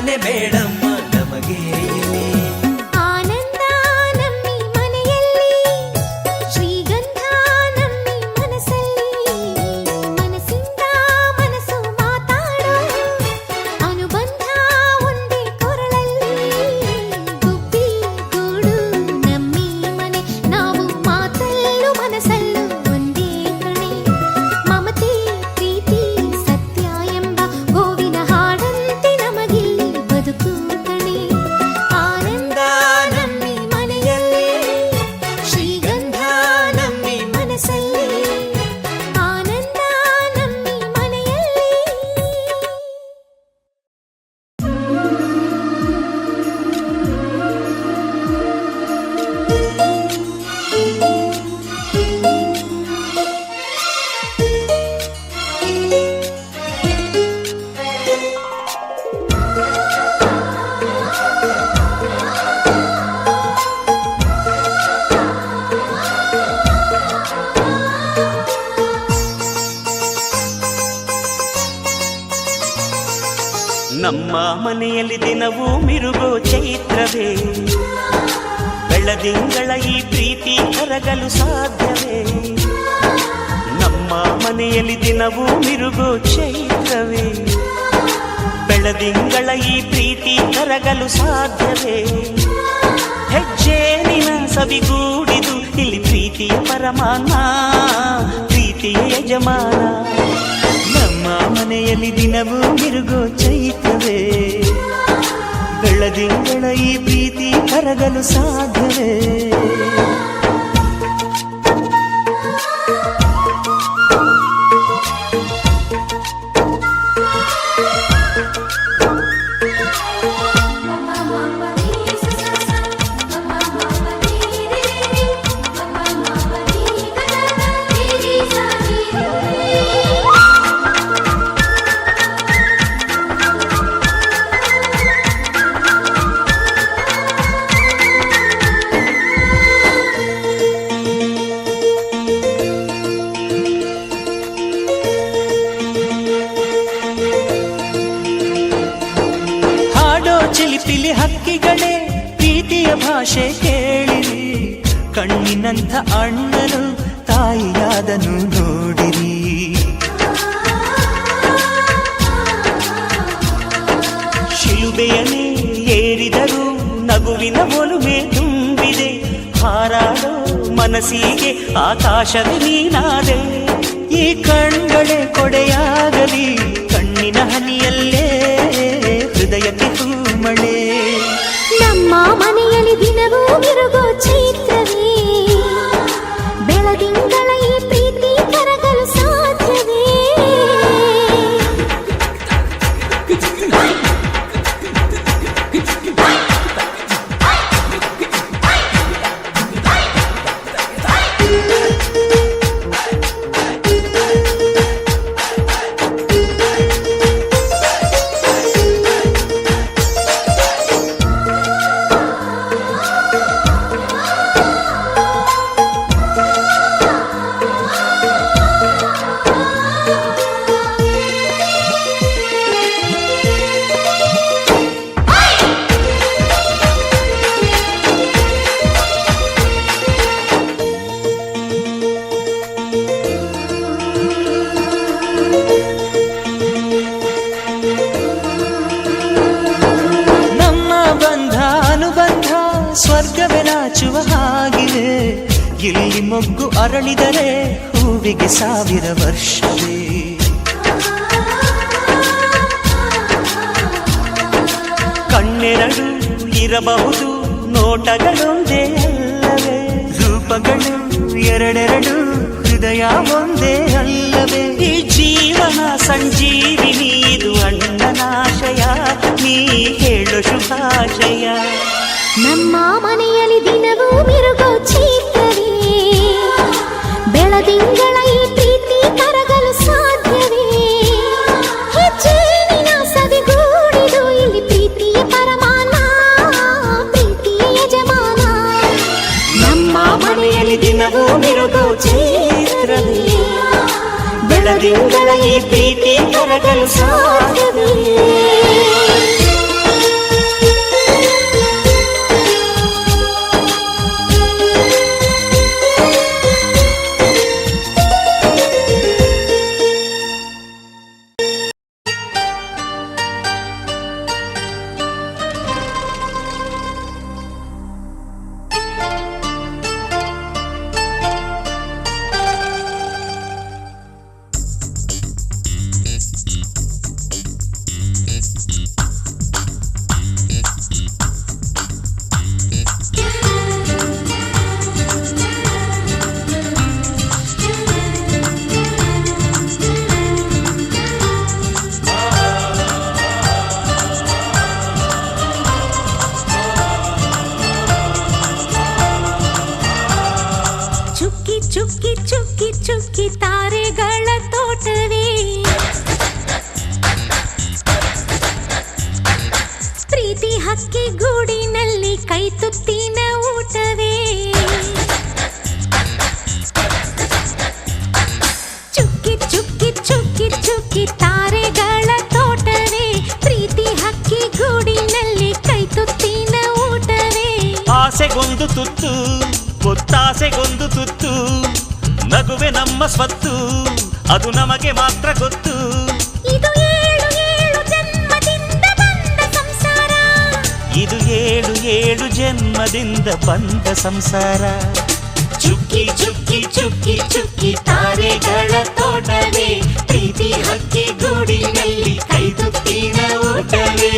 ವಂದನೆ ಬೇಡಮ್ಮ ನಮಗೆ ಇಲ್ಲಿ. ಆನಂದ ನಮ್ಮಿ ಮನೆಯಲ್ಲಿ, ಶ್ರೀಗಂಧ ನಮ್ಮಿ ಮನಸ್ಸಲ್ಲಿ, ಮನಸ್ಸಿಂದ ಮನಸ್ಸು ಮಾತಾಡೋ ಅನುಬಂಧ ಒಂದೇ ಕೊರಳಲ್ಲಿ. ಗುಬ್ಬಿ ಗೂಡು ನಮ್ಮಿ ಮನೆ, ನಾವು ಮಾತಲ್ಲೂ ಮನಸ್ಸಲ್ಲೂ ಒಂದೇ ಕಣೆ. ಮಮತೆ ಪ್ರೀತಿ ಸತ್ಯ ಎಂಬ ಗೋವಿನ ಹಾಡಂತೆ ನಮಗಿಲ್ಲಿ ಬದುಕು ಕಣೆ. ಆನಂದ ನಮ್ಮಿ ಮನೆಯಲ್ಲಿ, ಶ್ರೀಗಂಧ ನಮ್ಮಿ ಮನಸ್ಸಲ್ಲಿ, ಆನಂದ ನಮ್ಮಿ ಮನೆಯಲ್ಲಿ. ನಮ್ಮ ಮನೆಯಲ್ಲಿ ದಿನವೂ ಮಿರುಗೋ ಚೈತ್ರವೇ, ಬೆಳದಿಂಗಳ ಈ ಪ್ರೀತಿ ಕರಗಲು ಸಾಧ್ಯವೇ? ನಮ್ಮ ಮನೆಯಲ್ಲಿ ದಿನವೂ ಮಿರುಗೋ ಚೈತ್ರವೇ, ಬೆಳದಿಂಗಳ ಈ ಪ್ರೀತಿ ಕರಗಲು ಸಾಧ್ಯವೇ? ಹೆಜ್ಜೇನಿನ ಸವಿಗೂಡಿದು ಇಲ್ಲಿ ಪ್ರೀತಿಯ ಪರಮಾನ, ಪ್ರೀತಿಯ ಯಜಮಾನ. ನಮ್ಮ ಮನೆಯಲ್ಲಿ ದಿನವೂ ಮಿರುಗೋ ಚೈತ್ರವೇ, ಬೆಳದಿಂಗಳ ಈ ಪ್ರೀತಿ ಕರಗಲು ಸಾಧ್ಯವೇ? ಚಿಲಿಪಿಲಿ ಹಕ್ಕಿಗಳೇ ಪ್ರೀತಿಯ ಭಾಷೆ ಕೇಳಿರಿ, ಕಣ್ಣಿನಂಥ ಅಣ್ಣನು ತಾಯಿಯಾದನು ನೋಡಿರಿ. ಶಿಲುಬೆಯನ್ನೇ ಏರಿದರೂ ನಗುವಿನ ಒಲುಮೆ ತುಂಬಿದೆ, ಹಾರಾಡೋ ಮನಸ್ಸಿಗೆ ಆಕಾಶವೇ ನೀನಾದೆ. ಈ ಕಣ್ಗಳೇ ಕೊಡೆಯಾಗಲಿ, ಕಣ್ಣಿನ ಹನಿಯಲ್ಲೇ ಹೃದಯಕ್ಕೆ ಮಳೆ. ನಮ್ಮ ಮನೆಯಲ್ಲಿ ದಿನವೂ ಮಿರುಗೋ ಚೈತ್ರವೇ, ಬೆಳದಿಂಗಳ ಈ ಪ್ರೀತಿ ಕರಗಲು ಸಾಧ್ಯವೇ? ಸ್ವರ್ಗವೇ ನಾಚುವ ಹಾಗಿದೆ, ಇಲ್ಲಿ ಮೊಗ್ಗು ಅರಳಿದರೆ ಹೂವಿಗೆ 1000 ವರ್ಷವೇ. ಕಣ್ಣೆರಡು ಇರಬಹುದು, ನೋಟಗಳೊಂದೇ ಅಲ್ಲವೇ? ರೂಪಗಳು ಎರಡೆರಡು, ಹೃದಯ ಒಂದೇ ಅಲ್ಲವೇ? ಈ ಜೀವನ ಸಂಜೀವಿನಿ, ಇದು ಅಣ್ಣನಾಶಯ, ನೀ ಹೇಳು ಶುಭಾಶಯ. ನಮ್ಮ ಮನೆಯಲ್ಲಿ ದಿನವೂ ಮಿರುಗೋ ಚೈತ್ರವೇ, ಬೆಳದಿಂಗಳ ಈ ಪ್ರೀತಿ ಕರಗಲು ಸಾಧ್ಯವೇ? ಹೆಜ್ಜೇನಿನ ಸವಿಗೂಡಿದು ಇಲ್ಲಿ ಪ್ರೀತಿಯ ಪರಮಾನ, ಪ್ರೀತಿಯ ಯಜಮಾನ. ನಮ್ಮ ಮನೆಯಲ್ಲಿ ದಿನವೂ ಮಿರುಗೋ ಚೈತ್ರವೇ, ಬೆಳದಿಂಗಳ ಈ ಪ್ರೀತಿ ಕರಗಲು ಸಾಧ್ಯವೇ? ಹಕ್ಕಿ ಗೂಡಿನಲ್ಲಿ ಕೈ ತುತ್ತಿನ ಊಟವೇ ಚುಕ್ಕಿ ಚುಕ್ಕಿ ಚುಕ್ಕಿ ಚುಕ್ಕಿ ತಾರೆಗಳ ತೋಟವೇ ಪ್ರೀತಿ ಹಕ್ಕಿ ಗೂಡಿನಲ್ಲಿ ಕೈ ತುತ್ತಿನ ಊಟವೇ ಆಸೆಗೊಂದು ತುತ್ತು ಒತ್ತಾಸೆಗೊಂದು ತುತ್ತು ನಗುವೆ ನಮ್ಮ ಸ್ವತ್ತು ಅದು ನಮಗೆ ಮಾತ್ರ ಗೊತ್ತು ಇದು ಏಳು ಏಳು ಜನ್ಮದಿಂದ ಬಂದ ಸಂಸಾರ ಇದು ಏಳು ಏಳು ಜನ್ಮದಿಂದ ಬಂದ ಸಂಸಾರ ಚುಕ್ಕಿ ಚುಕ್ಕಿ ಚುಕ್ಕಿ ಚುಕ್ಕಿ ತಾರೆಗಳ ತೋಟವೇ ಪ್ರೀತಿ ಹಕ್ಕಿ ಗೂಡಿನಲ್ಲಿ ಕೈ ತುತ್ತಿನ ಊಟವೇ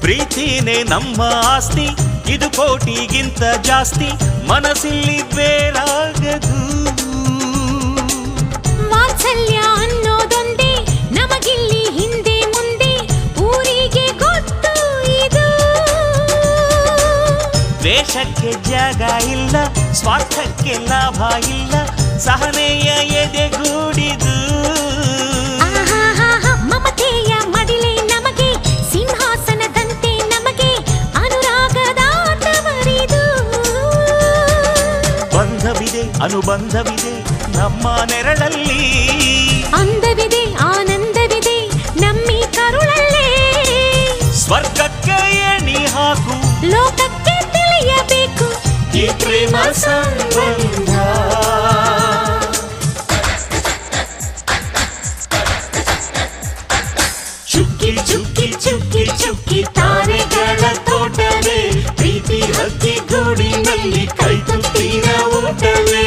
ಪ್ರೀತಿನೇ ನಮ್ಮ ಆಸ್ತಿ ಇದು ಕೋಟಿಗಿಂತ ಜಾಸ್ತಿ ಮನಸ್ಸಿಲ್ಲಿ ಬೇರಾಗದು ವಾತ್ಸಲ್ಯ ಅನ್ನೋದೊಂದೇ ನಮಗಿಲ್ಲಿ ಹಿಂದೆ ಮುಂದೆ ಊರಿಗೆ ಗೊತ್ತು ಇದು ವೇಷಕ್ಕೆ ಜಾಗ ಇಲ್ಲ ಸ್ವಾರ್ಥಕ್ಕೆ ಲಾಭ ಇಲ್ಲ ಸಹನೆಯ ಎದೆಗೂಡಿದು ಮಮತೆಯ ಮಡಿಲೆ ನಮಗೆ ಸಿಂಹಾಸನದಂತೆ ನಮಗೆ ಅನುರಾಗದ ತವರಿದು ಬಂಧವಿದೆ ಅನುಬಂಧವಿದೆ ನಮ್ಮ ನೆರಳಲ್ಲಿ ಅಂದವಿದೆ ಆನಂದವಿದೆ ನಮ್ಮಿ ಕರುಳಲ್ಲೇ ಸ್ವರ್ಗಕ್ಕೆ ಎಣಿ ಹಾಕು ಲೋಕಕ್ಕೆ ತಿಳಿಯಬೇಕು ಈ ಪ್ರೇಮ ಸಂಬಂಧ ಚುಕ್ಕಿ ಚುಕ್ಕಿ ಚುಕ್ಕಿ ಚುಕ್ಕಿ ತಾರೆಗಳ ತೋಟವೇ ಪ್ರೀತಿ ಹಕ್ಕಿ ಗೂಡಿನಲ್ಲಿ ಕೈ ತುತ್ತಿನ ಊಟವೇ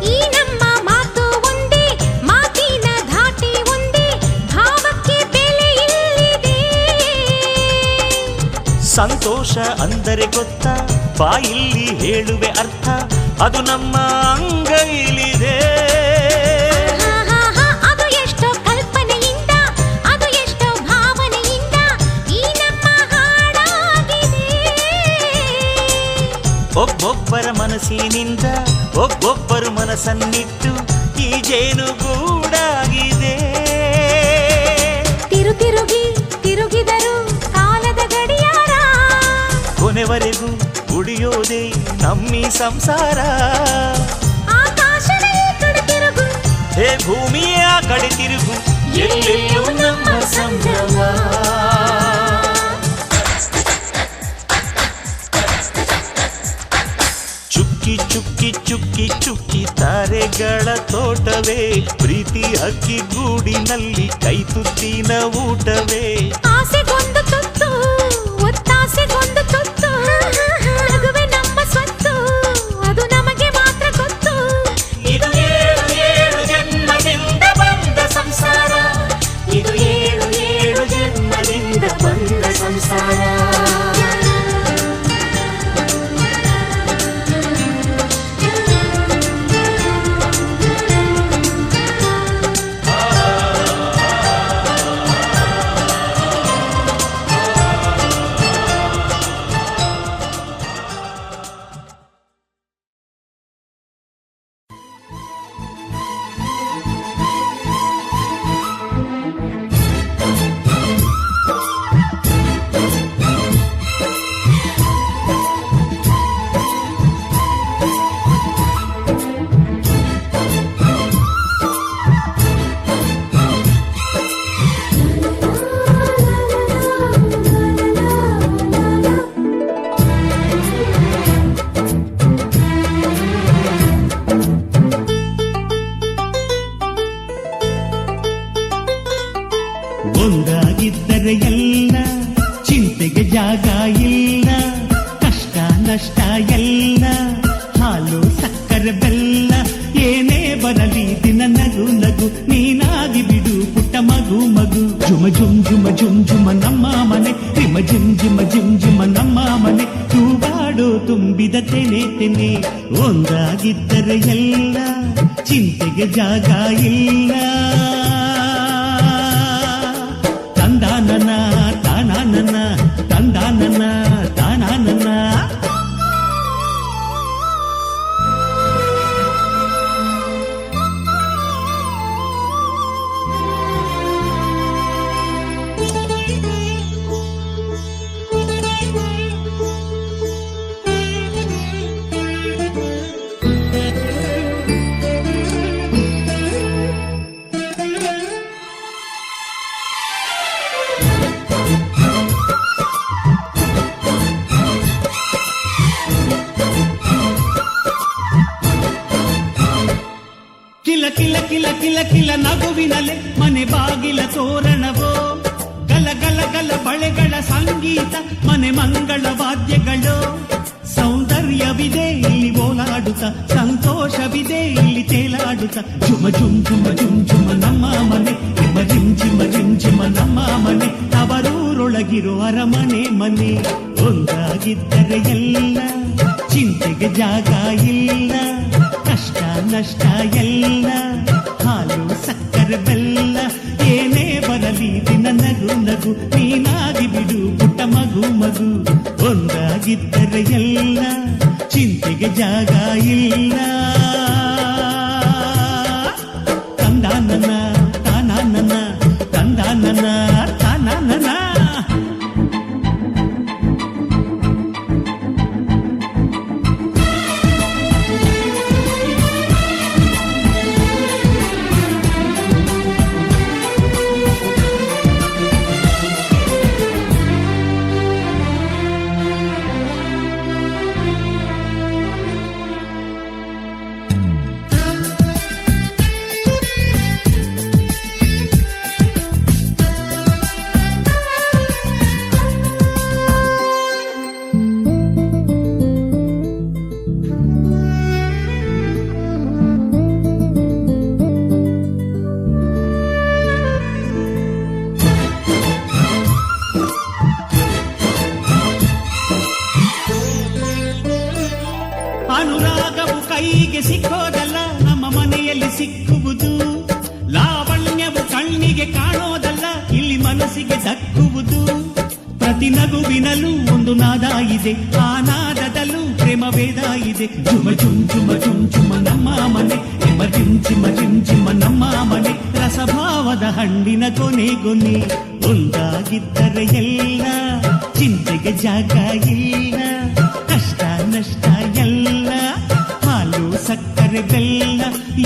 ಈ ನಮ್ಮ ಮಾತು ಒಂದೇ ಮಾತಿನ ಧಾಟಿ ಒಂದೇ ಭಾವಕ್ಕೆ ಬೆಲೆ ಇಲ್ಲಿದೆ ಸಂತೋಷ ಅಂದರೆ ಗೊತ್ತಾ ಬಾಯಿಲ್ಲಿ ಹೇಳುವೆ ಅರ್ಥ ಅದು ನಮ್ಮ ಅಂಗೈಲಿದೆ ಅದು ಎಷ್ಟೋ ಕಲ್ಪನೆಯಿಂದ ಅದು ಎಷ್ಟೋ ಭಾವನೆಯಿಂದ ಈ ನಮ್ಮ ಹಾಡಾಗಿದೆ ಒಬ್ಬೊಬ್ಬರ ಮನಸ್ಸಿನಿಂದ ಒಬ್ಬೊಬ್ಬರು ಮನಸ್ಸನ್ನಿಟ್ಟು ಈ ಜೇನುಗೂಡಾಗಿದೆ ತಿರುಗಿ ತಿರುಗಿದರು ಕಾಲದ ಗಡಿಯಾರ ಕೊನೆವರೆಗೂ ಉಳಿಯೋದೇ ನಮ್ಮಿ ಸಂಸಾರ ಆಕಾಶದ ಈ ಕಡೆ ತಿರುಗು ಹೇ ಭೂಮಿಯ ಆ ಕಡೆ ತಿರುಗು ಎಲ್ಲೆಲ್ಲೂ ನಮ್ಮ ಸಂಭ್ರಮ ಚುಕ್ಕಿ ಚುಕ್ಕಿ ಚುಕ್ಕಿ ಚುಕ್ಕಿ ತಾರೆಗಳ ತೋಟವೇ ಪ್ರೀತಿ ಹಕ್ಕಿ ಗೂಡಿನಲ್ಲಿ ಕೈ ತುತ್ತಿನ ಊಟವೇ ಆಸೆಗೊಂದು ತುತ್ತು ಒತ್ತಾಸೆಗೊಂದು ತುತ್ತು ನಗುವೆ ನಮ್ಮ ಸ್ವತ್ತು ಅದು ನಮಗೆ ಮಾತ್ರ ಗೊತ್ತು ಇದು ಏಳು ಏಳು ಜನ್ಮದಿಂದ ಬಂದ ಸಂಸಾರ ಇದು ಏಳು ಏಳು ಜನ್ಮದಿಂದ ಬಂದ ಸಂಸಾರ ನಷ್ಟ ಎಲ್ಲ ಹಾಲು ಸಕ್ಕರೆ ಬೆಲ್ಲ ಏನೇ ಬರಲಿ ದಿನ ನಗು ನಗು ನೀನಾಗಿ ಬಿಡು ಪುಟ್ಟ ಮಗು ಮಗು ಜುಮ ಜುಮ್ ಜುಮ ಜುಮ್ ಜುಮ ನಮ್ಮ ಮನೆ ರಿಮ ಜಿಮ್ ಜಿಮ ಜಿಮ್ ಜಿಮ ನಮ್ಮ ಮನೆ ತೂಗಾಡೋ ತುಂಬಿದ ತೆನೆ ತೆನೆ ಒಂದಾಗಿದ್ದರೆ ಎಲ್ಲ ಚಿಂತೆಗೆ ಜಾಗ ಇಲ್ಲ ತಂದಾನನ ತಾನಾನನ ತಂದಾನನ ತಾನಾನನ ಕಿಲ ಕಿಲ ಕಿಲ ಕಿಲ ಕಿಲ ನಗುವಿನಲೆ ಮನೆ ಬಾಗಿಲ ತೋರಣವೋ ಗಲ ಗಲ ಗಲ ಬಳೆಗಳ ಸಂಗೀತ ಮನೆ ಮಂಗಳ ವಾದ್ಯಗಳು ಸೌಂದರ್ಯವಿದೆ ಇಲ್ಲಿ ಓಲಾಡುತ್ತ ಸಂತೋಷವಿದೆ ಇಲ್ಲಿ ತೇಲಾಡುತ್ತ ಜುಮ ಜುಮ್ ಜುಮ ಜುಮ್ ಜುಮ ನಮ್ಮ ಮನೆ ಜಿಮ ಜಿಮ್ ಜಿಮ ಜಿಮ್ ಜಿಮ ನಮ್ಮ ಮನೆ ಅವರೂರೊಳಗಿರೋ ಅರಮನೆ ಮನೆ ಒಂದಾಗಿದ್ದರೆ ಎಲ್ಲ ಚಿಂತೆಗೆ ಜಾಗ ಇಲ್ಲ ಕಷ್ಟ ನಷ್ಟ ಎಲ್ಲ ಹಾಲು ಸಕ್ಕರೆ ಬೆಲ್ಲ ಏನೇ ಬರಲಿ ದಿನ ನಗು ನಗು ನೀನಾಗಿ ಬಿಡು ಪುಟ್ಟ ಮಗು ಮಗು ಒಂದಾಗಿದ್ದರೆ ಎಲ್ಲ ಚಿಂತೆಗೆ ಜಾಗ ಇಲ್ಲ ತಂದಾನನ ತಾನಾನನ ತಂದಾನನ ತಾನಾನನ ಅನುರಾಗವು ಕೈಗೆ ಸಿಕ್ಕೋದಲ್ಲ ನಮ್ಮ ಮನೆಯಲ್ಲಿ ಸಿಕ್ಕುವುದು ಲಾವಣ್ಯವು ಕಣ್ಣಿಗೆ ಕಾಣೋದಲ್ಲ ಇಲ್ಲಿ ಮನಸ್ಸಿಗೆ ದಕ್ಕುವುದು ಪ್ರತಿ ನಗುವಿನಲ್ಲೂ ಒಂದು ನಾದ ಇದೆ ಆ ನಾದದಲ್ಲೂ ಪ್ರೇಮ ವೇದ ಇದೆ ಜುಮ ಜುಮ್ ಜುಮ ಜುಮ್ ಜುಮ ನಮ್ಮ ಮನೆ ರಿಮ ಜಿಮ್ ಜಿಮ ಜಿಮ್ ಜಿಮ ನಮ್ಮ ಮನೆ ರಸಭಾವದ ಹಣ್ಣಿನ ಕೊನೆ ಕೊನೆ ಒಂದಾಗಿದ್ದರೆ ಎಲ್ಲ ಚಿಂತೆಗೆ ಜಾಗ ಇಲ್ಲ ಕಷ್ಟ ನಷ್ಟ ಎಲ್ಲ ಹಾಲು ಸಕ್ಕರೆ ಬೆಲ್ಲ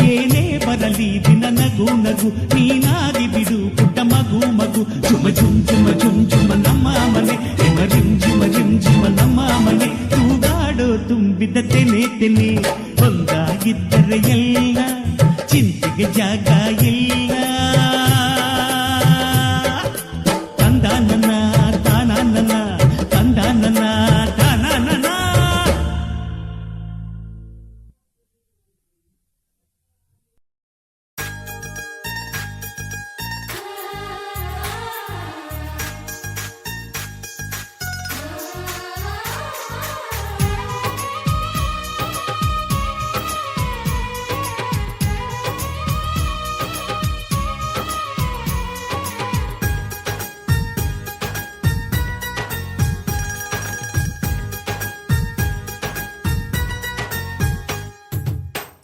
ಏನೇ ಬರಲಿ ದಿನ ನಗು ನಗು ನೀನಾಗಿ ಬಿಡು ಪುಟ್ಟ ಮಗು ಮಗು ಜುಮ ಜುಮ್ ಜುಮ ಜುಮ್ ಜುಮ ನಮ್ಮ ಮನೆ ರಿಮ ಜಿಮ್ ಜಿಮ ಜಿಮ್ ಜಿಮ ನಮ್ಮ ಮನೆ ತೂಗಾಡೋ ತುಂಬಿದ ತೆನೆ ತೆನೆ ಒಂದಾಗಿದ್ದರೆ ಎಲ್ಲ ಚಿಂತೆಗೆ ಜಾಗ ಇಲ್ಲ ತಂದಾನನ ತಾನಾನನ ತಂದಾನನ ತಾನಾನನ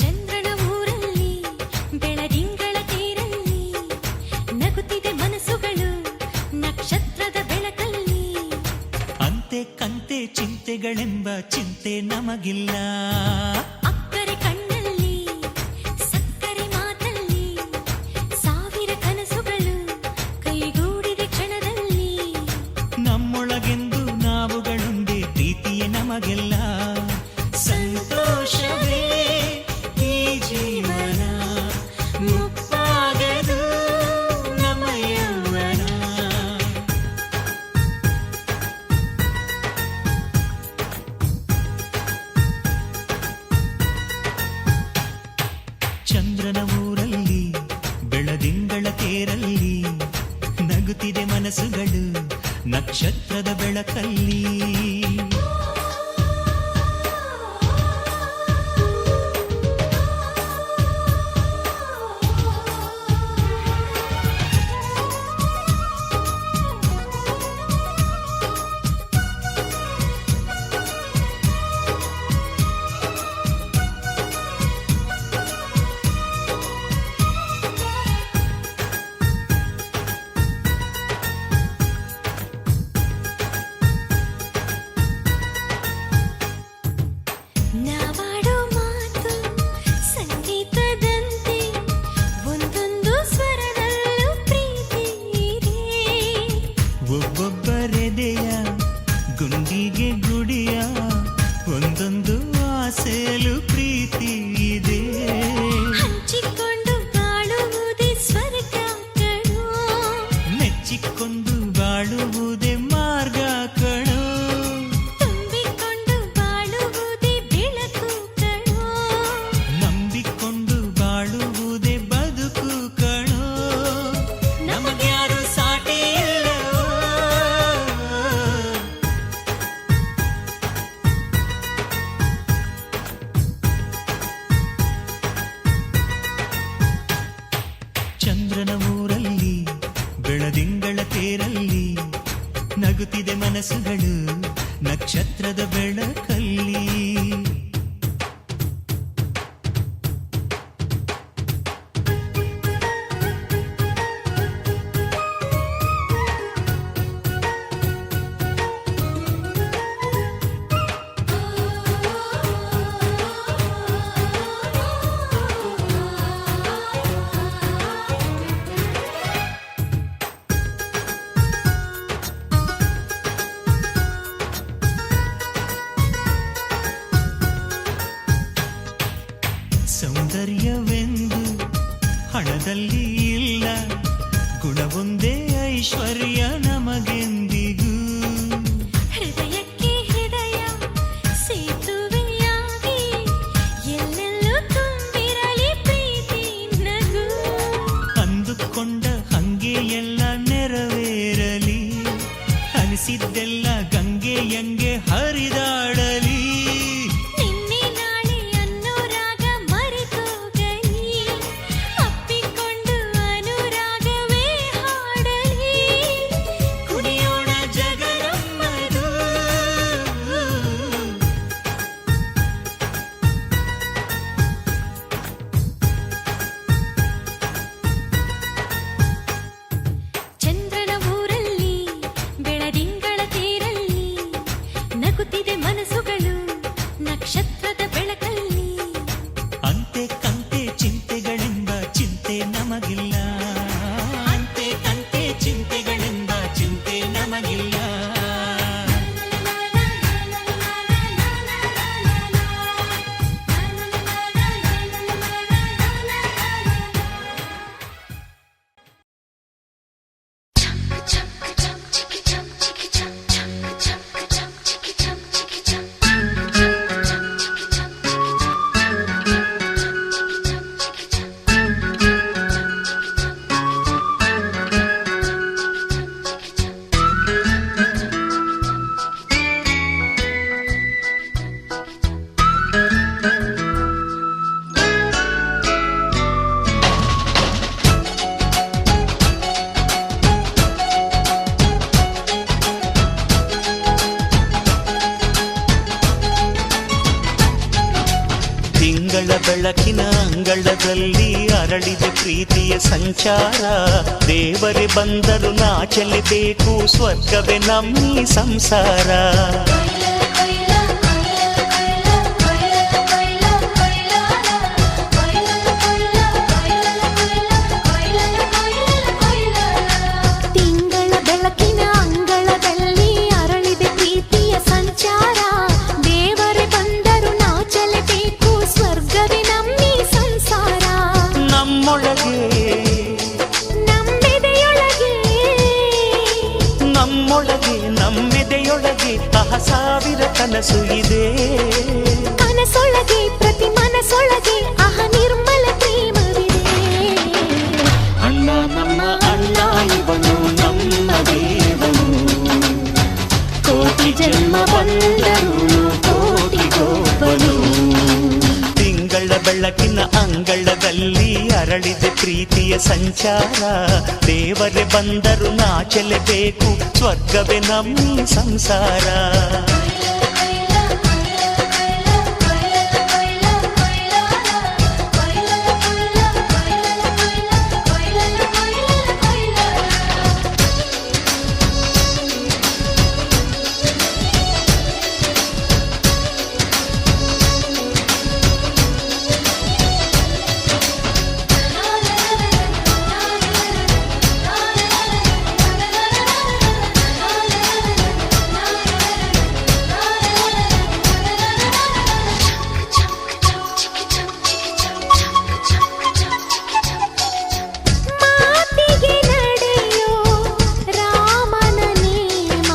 ಚಂದ್ರನ ಊರಲ್ಲಿ ಬೆಳದಿಂಗಳ ತೇರಲ್ಲಿ ನಗುತ್ತಿದೆ ಮನಸ್ಸುಗಳು ನಕ್ಷತ್ರದ ಬೆಳಕಲ್ಲಿ ಅಂತೆ ಕಂತೆ ಚಿಂತೆಗಳೆಂಬ ಚಿಂತೆ ನಮಗಿಲ್ಲ ಅಕ್ಕರೆ ಕಣ್ಣಲ್ಲಿ ಸಕ್ಕರೆ ಮಾತಲ್ಲಿ ಸಾವಿರ ಕನಸುಗಳು ಕೈಗೂಡಿದೆ ಕ್ಷಣದಲ್ಲಿ ನಮ್ಮೊಳಗೆಂದು ನಾವುಗಳೊಂದೇ ಪ್ರೀತಿಯೇ ನಮಗೆಲ್ಲ ಸಂತೋಷವೇ ಈ ಜೀವನ ಮುಪ್ಪಾಗದು ನಮ್ಮ ಯೌವನ ಕನಸುಗಳು ನಕ್ಷತ್ರದ ಬೆಳಕಲ್ಲಿ. ನಾವಾಡೋ ಮಾತು ಸಂಗೀತದಂತೆ ಒಂದೊಂದು ಸ್ವರದಲ್ಲೂ ಪ್ರೀತಿ ಇದೆ. ಒಬ್ಬೊಬ್ಬರೆದೆಯ ಗುಂಡಿಗೆ ಗುಡಿಯ ಒಂದೊಂದು ಆಸೆಯಲು ಪ್ರೀತಿ ಇದೆ. ಹಂಚಿಕೊಂಡು ಬಾಳುವುದೇ ಸ್ವರ್ಗ ಕಣೋ, ಮೆಚ್ಚಿಕೊಂಡು ಬಾಳುವುದೇ ಮಾರ್ಗ ಕಣೋ, ತುಂಬಿಕೊಂಡು ಬಾಳುವುದೇ ಬೆಳಕು ಕಣೋ, ನಂಬಿಕೊಂಡು ಬಾಳುವುದೇ ಬದುಕು ಕಣೋ. ನಮಗ್ಯಾರು ಸಾಟಿ ಇಲ್ಲವೋ? ಚಂದ್ರನ ಊರಲ್ಲಿ ಬೆಳದಿಂಗಳ ತೇರಲ್ಲಿ ನಗುತ್ತಿದೆ ಮನಸ್ಸುಗಳು ನಕ್ಷತ್ರದ ಬೆಳಕಲ್ಲಿ. ಸೌಂದರ್ಯವೆಂದು ಹಣದಲ್ಲಿ ಇಲ್ಲ, ಗುಣವೊಂದೇ ಐಶ್ವರ್ಯ ನಮಗೆಂದಿಗೂ. ಹೃದಯಕ್ಕೆ ಹೃದಯ ಸೇತುವೆಯಾಗಿ ಎಲ್ಲೆಲ್ಲೂ ತುಂಬಿರಲಿ ಪ್ರೀತಿ ನಗು. ಅಂದುಕೊಂಡ ಹಂಗೆ ಎಲ್ಲ ನೆರವೇರಲಿ, ಅನಿಸಿದ್ದೆಲ್ಲ ಗಂಗೆಯಂಗೆ ಹರಿದಾಡಲಿ. ನಿನ್ನೆ ನಾಳೆ ಅನ್ನೋ ರಾಗ ಮರೆತೋಗಲಿ, ಅಪ್ಪಿಕೊಂಡು ಅನುರಾಗವೇ ಹಾಡಲಿ. ಕುಣಿಯೋಣ ಜಗನಮ್ಮದು. ಚಂದ್ರನ ಊರಲ್ಲಿ ಬೆಳದಿಂಗಳ ತೇರಲ್ಲಿ ನಗುತ್ತಿದೆ ಮನಸ್ಸುಗಳು ನಕ್ಷತ್ರದ ಬೆಳಕಲ್ಲಿ. ಅಂತೆ ಕಂತೆ ಚಿಂತೆಗಳೆಂಬ ಚಿಂತೆ ನಮಗಿಲ್ಲ, ಅಂತೆ ಕಂತೆ ಚಿಂತೆಗಳೆಂಬ ಚಿಂತೆ ನಮಗಿಲ್ಲ. ತಿಂಗಳ ಬೆಳಕಿನ ಅಂಗಳದಲ್ಲಿ ಅರಳಿದ ಪ್ರೀತಿಯ ಸಂಚಾರ. ದೇವರೇ ಬಂದರು ನಾಚಲೇಬೇಕು, ಸ್ವರ್ಗವೇ ನಮ್ಮಿ ಸಂಸಾರ. ತಿಂಗಳ ಬೆಳಕಿನ ಅಂಗಳದಲ್ಲಿ ಅರಳಿದೆ ಪ್ರೀತಿಯ ಸಂಚಾರ. ದೇವರೇ ಬಂದರು ನಾಚಲೇಬೇಕು, ಸ್ವರ್ಗವೇ ನಮ್ಮಿ ಸಂಸಾರ. ನಮ್ಮೊಳಗೆ ನಮ್ಮೆದೆಯೊಳಗೆ ಸಾವಿರ ಕನಸು ಇದೆ. ಕನಸೊಳಗೆ ಪ್ರತಿ ಮನಸೊಳಗೆ ನಿರ್ಮಲ ಪ್ರೇಮವಿದೆ. ಅಣ್ಣ ನಮ್ಮ ಅಣ್ಣ ಇವನು ನಮ್ಮದೇ ಬೆಳಕಿನ ಅಂಗಳದಲ್ಲಿ ಅರಳಿದೆ ಪ್ರೀತಿಯ ಸಂಚಾರ ದೇವರೇ ಬಂದರು ನಾಚಲೇಬೇಕು ಸ್ವರ್ಗವೇ ನಮ್ಮಿ ಸಂಸಾರ ಮಾತಿಗೆ ನಡೆಯೋ ರಾಮನ ನೇಮ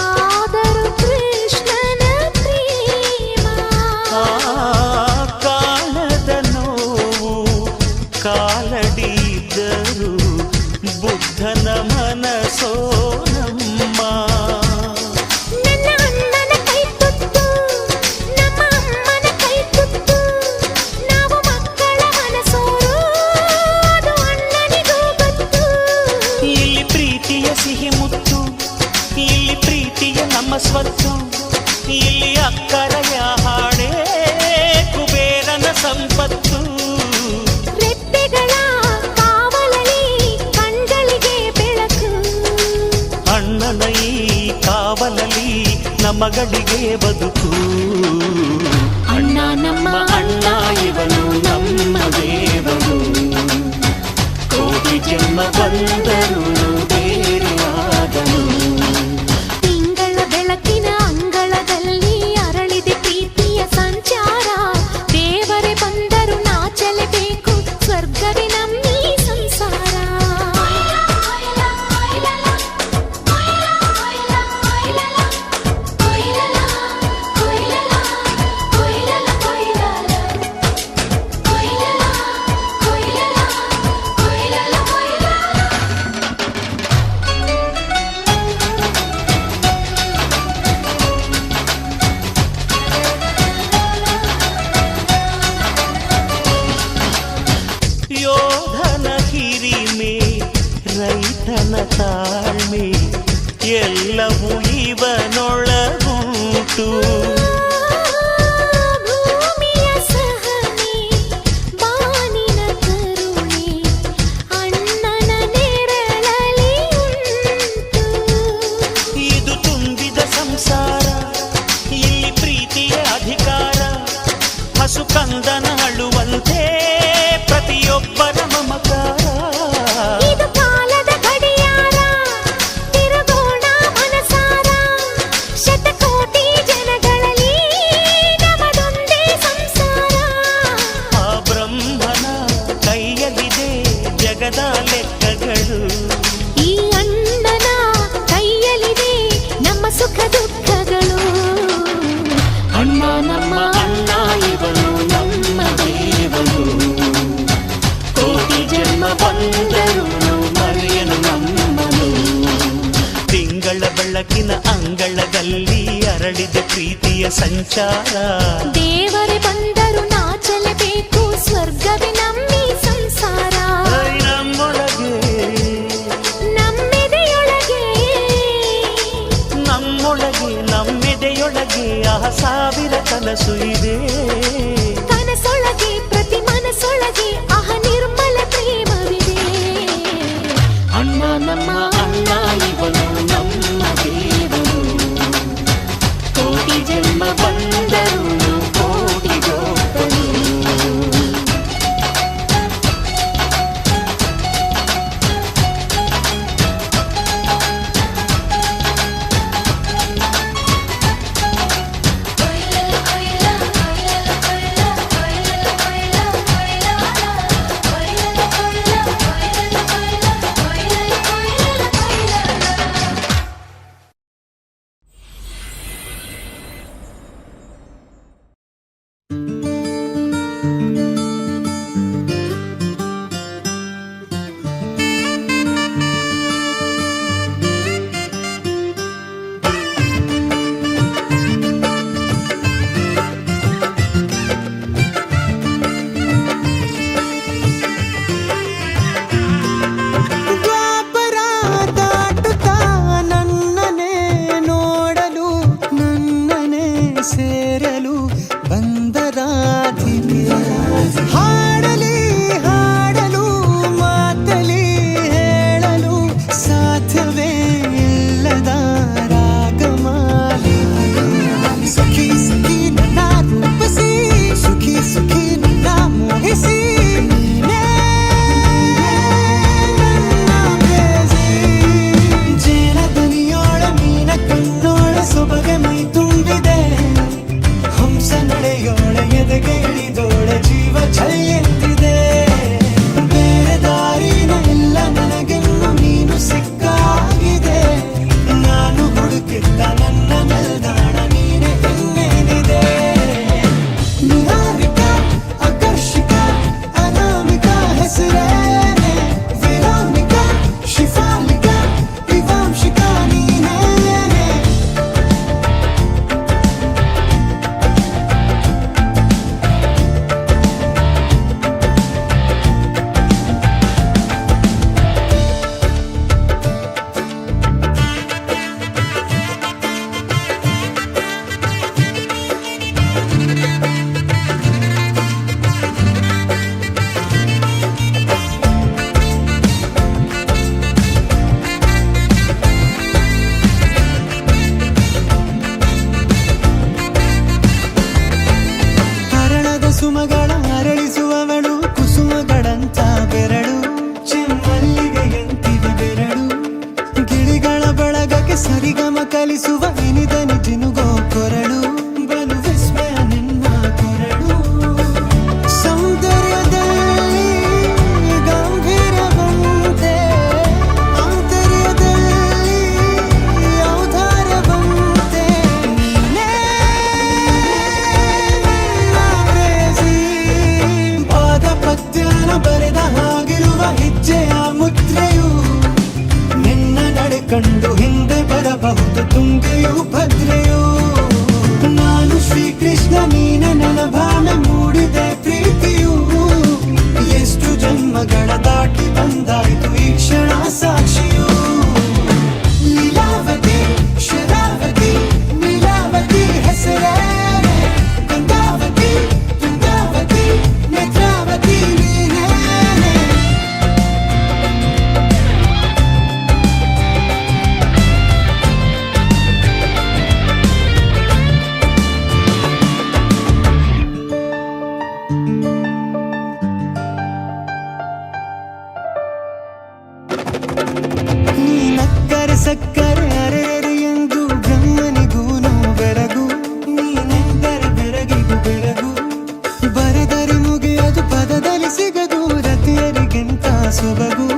ಆದರೂ ಕೃಷ್ಣನ ಪ್ರೇಮ ಕಾಲದ ನೋವು ಕಾಲಡಿದ್ದರು ಬುದ್ಧನ ಮನಸೋ ನಮ್ಮ ನನ್ನ ಅಣ್ಣನ ಕೈ ತುತ್ತು ನಮ್ಮ ಅಮ್ಮನ ಕೈ ತುತ್ತು ನಾವು ಮಕ್ಕಳ ಮನಸೋರು ಅದು ಅಣ್ಣನಿಗೂ ಗೊತ್ತು ಇಲ್ಲಿ ಪ್ರೀತಿಯ ಸಿಹಿ ಮುತ್ತು ಇಲ್ಲಿ ಪ್ರೀತಿಯ ನಮ್ಮ ಸ್ವತ್ತು ಇಲ್ಲಿ ಅಕ್ಕರೆಯ ಹಾಡೇ ಕುಬೇರನ ಸಂಪತ್ತು ರೆಪ್ಪೆಗಳ ಕಾವಲಲ್ಲಿ ಕಣ್ಗಳಿಗೆ ಬೆಳಕು ಅಣ್ಣನ ಈ ಕಾವಲಲ್ಲಿ ನಮಗಳಿಗೆ ಬದುಕು ಅಣ್ಣ ನಮ್ಮ ಅಣ್ಣ ಇವನು ನಮ್ಮ ದೇವನು ಕೋಟಿ ಜನ್ಮ ಬಂದರು ಬೇರೆಯಾದನು ತಿಂಗಳ ಬೆಳಕಿನ ಅಂಗಳದಲ್ಲಿ ಅರಳಿದೆ ಪ್ರೀತಿಯ ಸಂಚಾರ ದೇವರೇ ಬಂದರು ನಾಚಲೇಬೇಕು ಸ್ವರ್ಗವೇ ನಮ್ಮಿ ಸಂಸಾರ ಯೋಧನ ಹಿರಿಮೆ ರೈತನ ತಾಳ್ಮೆ ಎಲ್ಲವೂ ಇವನೊಳಗುಂಟು ಭೂಮಿಯ ಸಹನೆ ಬಾನಿನ ಕರುಣೆ ಅಣ್ಣನ ನೆರಳಲ್ಲಿ ಉಂಟು ಇದು ತುಂಬಿದ ಸಂಸಾರ ಇಲ್ಲಿ ಪ್ರೀತಿಯ ಅಧಿಕಾರ ಹಸು ಕಂದನ ಅಳುವಂತೆ ಪ್ರತಿಯೊಬ್ಬರ ಮಮಕಾರ ಇದು ಕಾಲದ ಗಡಿಯಾರ ತಿರುಗೋಣ ಮನಸಾರ ಶತಕೋಟಿ ಜನಗಳಲ್ಲಿ ನಮದೊಂದೇ ಸಂಸಾರ ಆ ಬ್ರಹ್ಮನ ಕೈಯಲ್ಲಿದೆ ಜಗದ ಲೆಕ್ಕಗಳು ಈ ಅಣ್ಣನ ಕೈಯಲ್ಲಿದೆ ನಮ್ಮ ಸುಖ ದುಃಖಗಳು ಅಣ್ಣ ನಮ್ಮ ಅಣ್ಣ ಇವನು ನಮ್ಮ ದೇವನು ಕೋಟಿ ಜನ್ಮ ಬಂದರು ಮರೆಯನು ನಮ್ಮನು ತಿಂಗಳ ಬೆಳಕಿನ ಅಂಗಳದಲ್ಲಿ ಅರಳಿದ ಪ್ರೀತಿಯ ಸಂಚಾರ ದೇವರೇ ಬಂದರು ನಾಚಲೇಬೇಕು ಸ್ವರ್ಗವೇ ನಮ್ಮಿ ಸಂಸಾರ ನಮ್ಮೊಳಗೆ ನಮ್ಮೆದೆಯೊಳಗೆ ನಮ್ಮೊಳಗೆ ನಮ್ಮೆದೆಯೊಳಗೆ ಆ ಸಾವಿರ ಕನಸು ಇದೆ ಕನಸೊಳಗೆ ಪ್ರತಿ ಮನಸ್ಸೊಳಗೆ ಅಹ ನಿರ್ಮಲ ಪ್ರೇಮವಿದೆ ಅಣ್ಣ ನಮ್ಮ ಅಣ್ಣ ಇವನು ನಮ್ಮ ದೇವನು ಕೋಟಿ ಜನ್ಮ ಬಂದರು ಕೋಟಿಗೊಬ್ಬನು ಕೊಯ್ಲಲ್ಲ ಎದೆಯೋಳೆ ಎದೆಗೆ ಇಳಿದೋಳೆ ಜೀವ ಛಲ್ಲೆಂದಿದೆ ಬೇರೆ ದಾರಿನ ಇಲ್ಲ ನನಗೆನ್ನು ನೀನು ಸಿಕ್ಕಾಗಿದೆ ನಾನು ಹುಡುಕಿದ್ದ ನನ್ನ ನಿಲ್ದಾಣ ನೀನೆ ಇನ್ನೇನಿದೆ ನಿಹಾರಿಕಾ ಆಕರ್ಷಿಕಾ ಅನಾಮಿಕಾ ಹೆಸರೇನೆ ವೆರೋನಿಕಾ ಶಿಫಾಲಿಕಾ ವಿವಾಂಶಿಕಾ ನೀನೇನೆ ಹರಣದ ಸುಮಗಳ ಅರಳಿಸುವವಳು ಕುಸುಮಗಳಂತ ಬೆರಳು ಚೆಮ್ಮಲ್ಲಿಗೆಯಂತಿವೆ ಬೆರಳು ಗಿಳಿಗಳ ಬಳಗಕ್ಕೆ ಸರಿಗಮ ಕಲಿಸುವ ಇನಿದನಿ ಜಿನುಗೋ ಕೊರಳು ಬಲು ವಿಸ್ಮಯ ನಿನ್ನ ಕೊರಳು ಸೌಂದರ್ಯದಲ್ಲಿ ಗಂಭೀರವಂತೆ ಆಂತರ್ಯದಲ್ಲಿ ಔದಾರ್ಯವಂತೆ ನೀನೇ ಪಾದ ಪದ್ಯನ ಬರೆದ ಹಾಗಿರುವ ಹೆಜ್ಜೆಯ ಮುದ್ರೆಯು ನಿನ್ನ ನಡೆ ಕಂಡು ಹಿಂದೆ ಬರಬಹುದು ತುಂಗೆಯು ಭದ್ರೆಯು ನಾನು ಶ್ರೀಕೃಷ್ಣ ನೀನೆ ನನ್ನ ಭಾವನೆ ಮೂಡಿದೆ ಪ್ರೀತಿಯು ಎಷ್ಟು ಜನ್ಮಗಳ ದಾಟಿ ಬಂದಾಯ್ತು ಈ ಕ್ಷಣ ಸಾಕ್ಷಿಯು ಲೀಲಾವತಿ ಶರಾವತಿ ನೀಲಾವತಿ ಹೆಸರೇನೆ ಗಂಗಾವತಿ ತುಂಗಾವತಿ ನೇತ್ರಾವತಿ ನೀನೇನೆ ನೀ ನಕ್ಕರೆ ಸಕ್ಕರೆ ಅರೆರೆ ಎಂದು ಬ್ರಹ್ಮನಿಗೂನು ಬೆರಗು ನೀನೆಂದರೆ ಬೆರಗಿಗೂ ಬೆರಗು ಬರೆದರೆ ಮುಗಿಯದು ಪದದಲ್ಲಿ ಸಿಗದು ರತಿಯರಿಗೆಂತ ಸೊಬಗು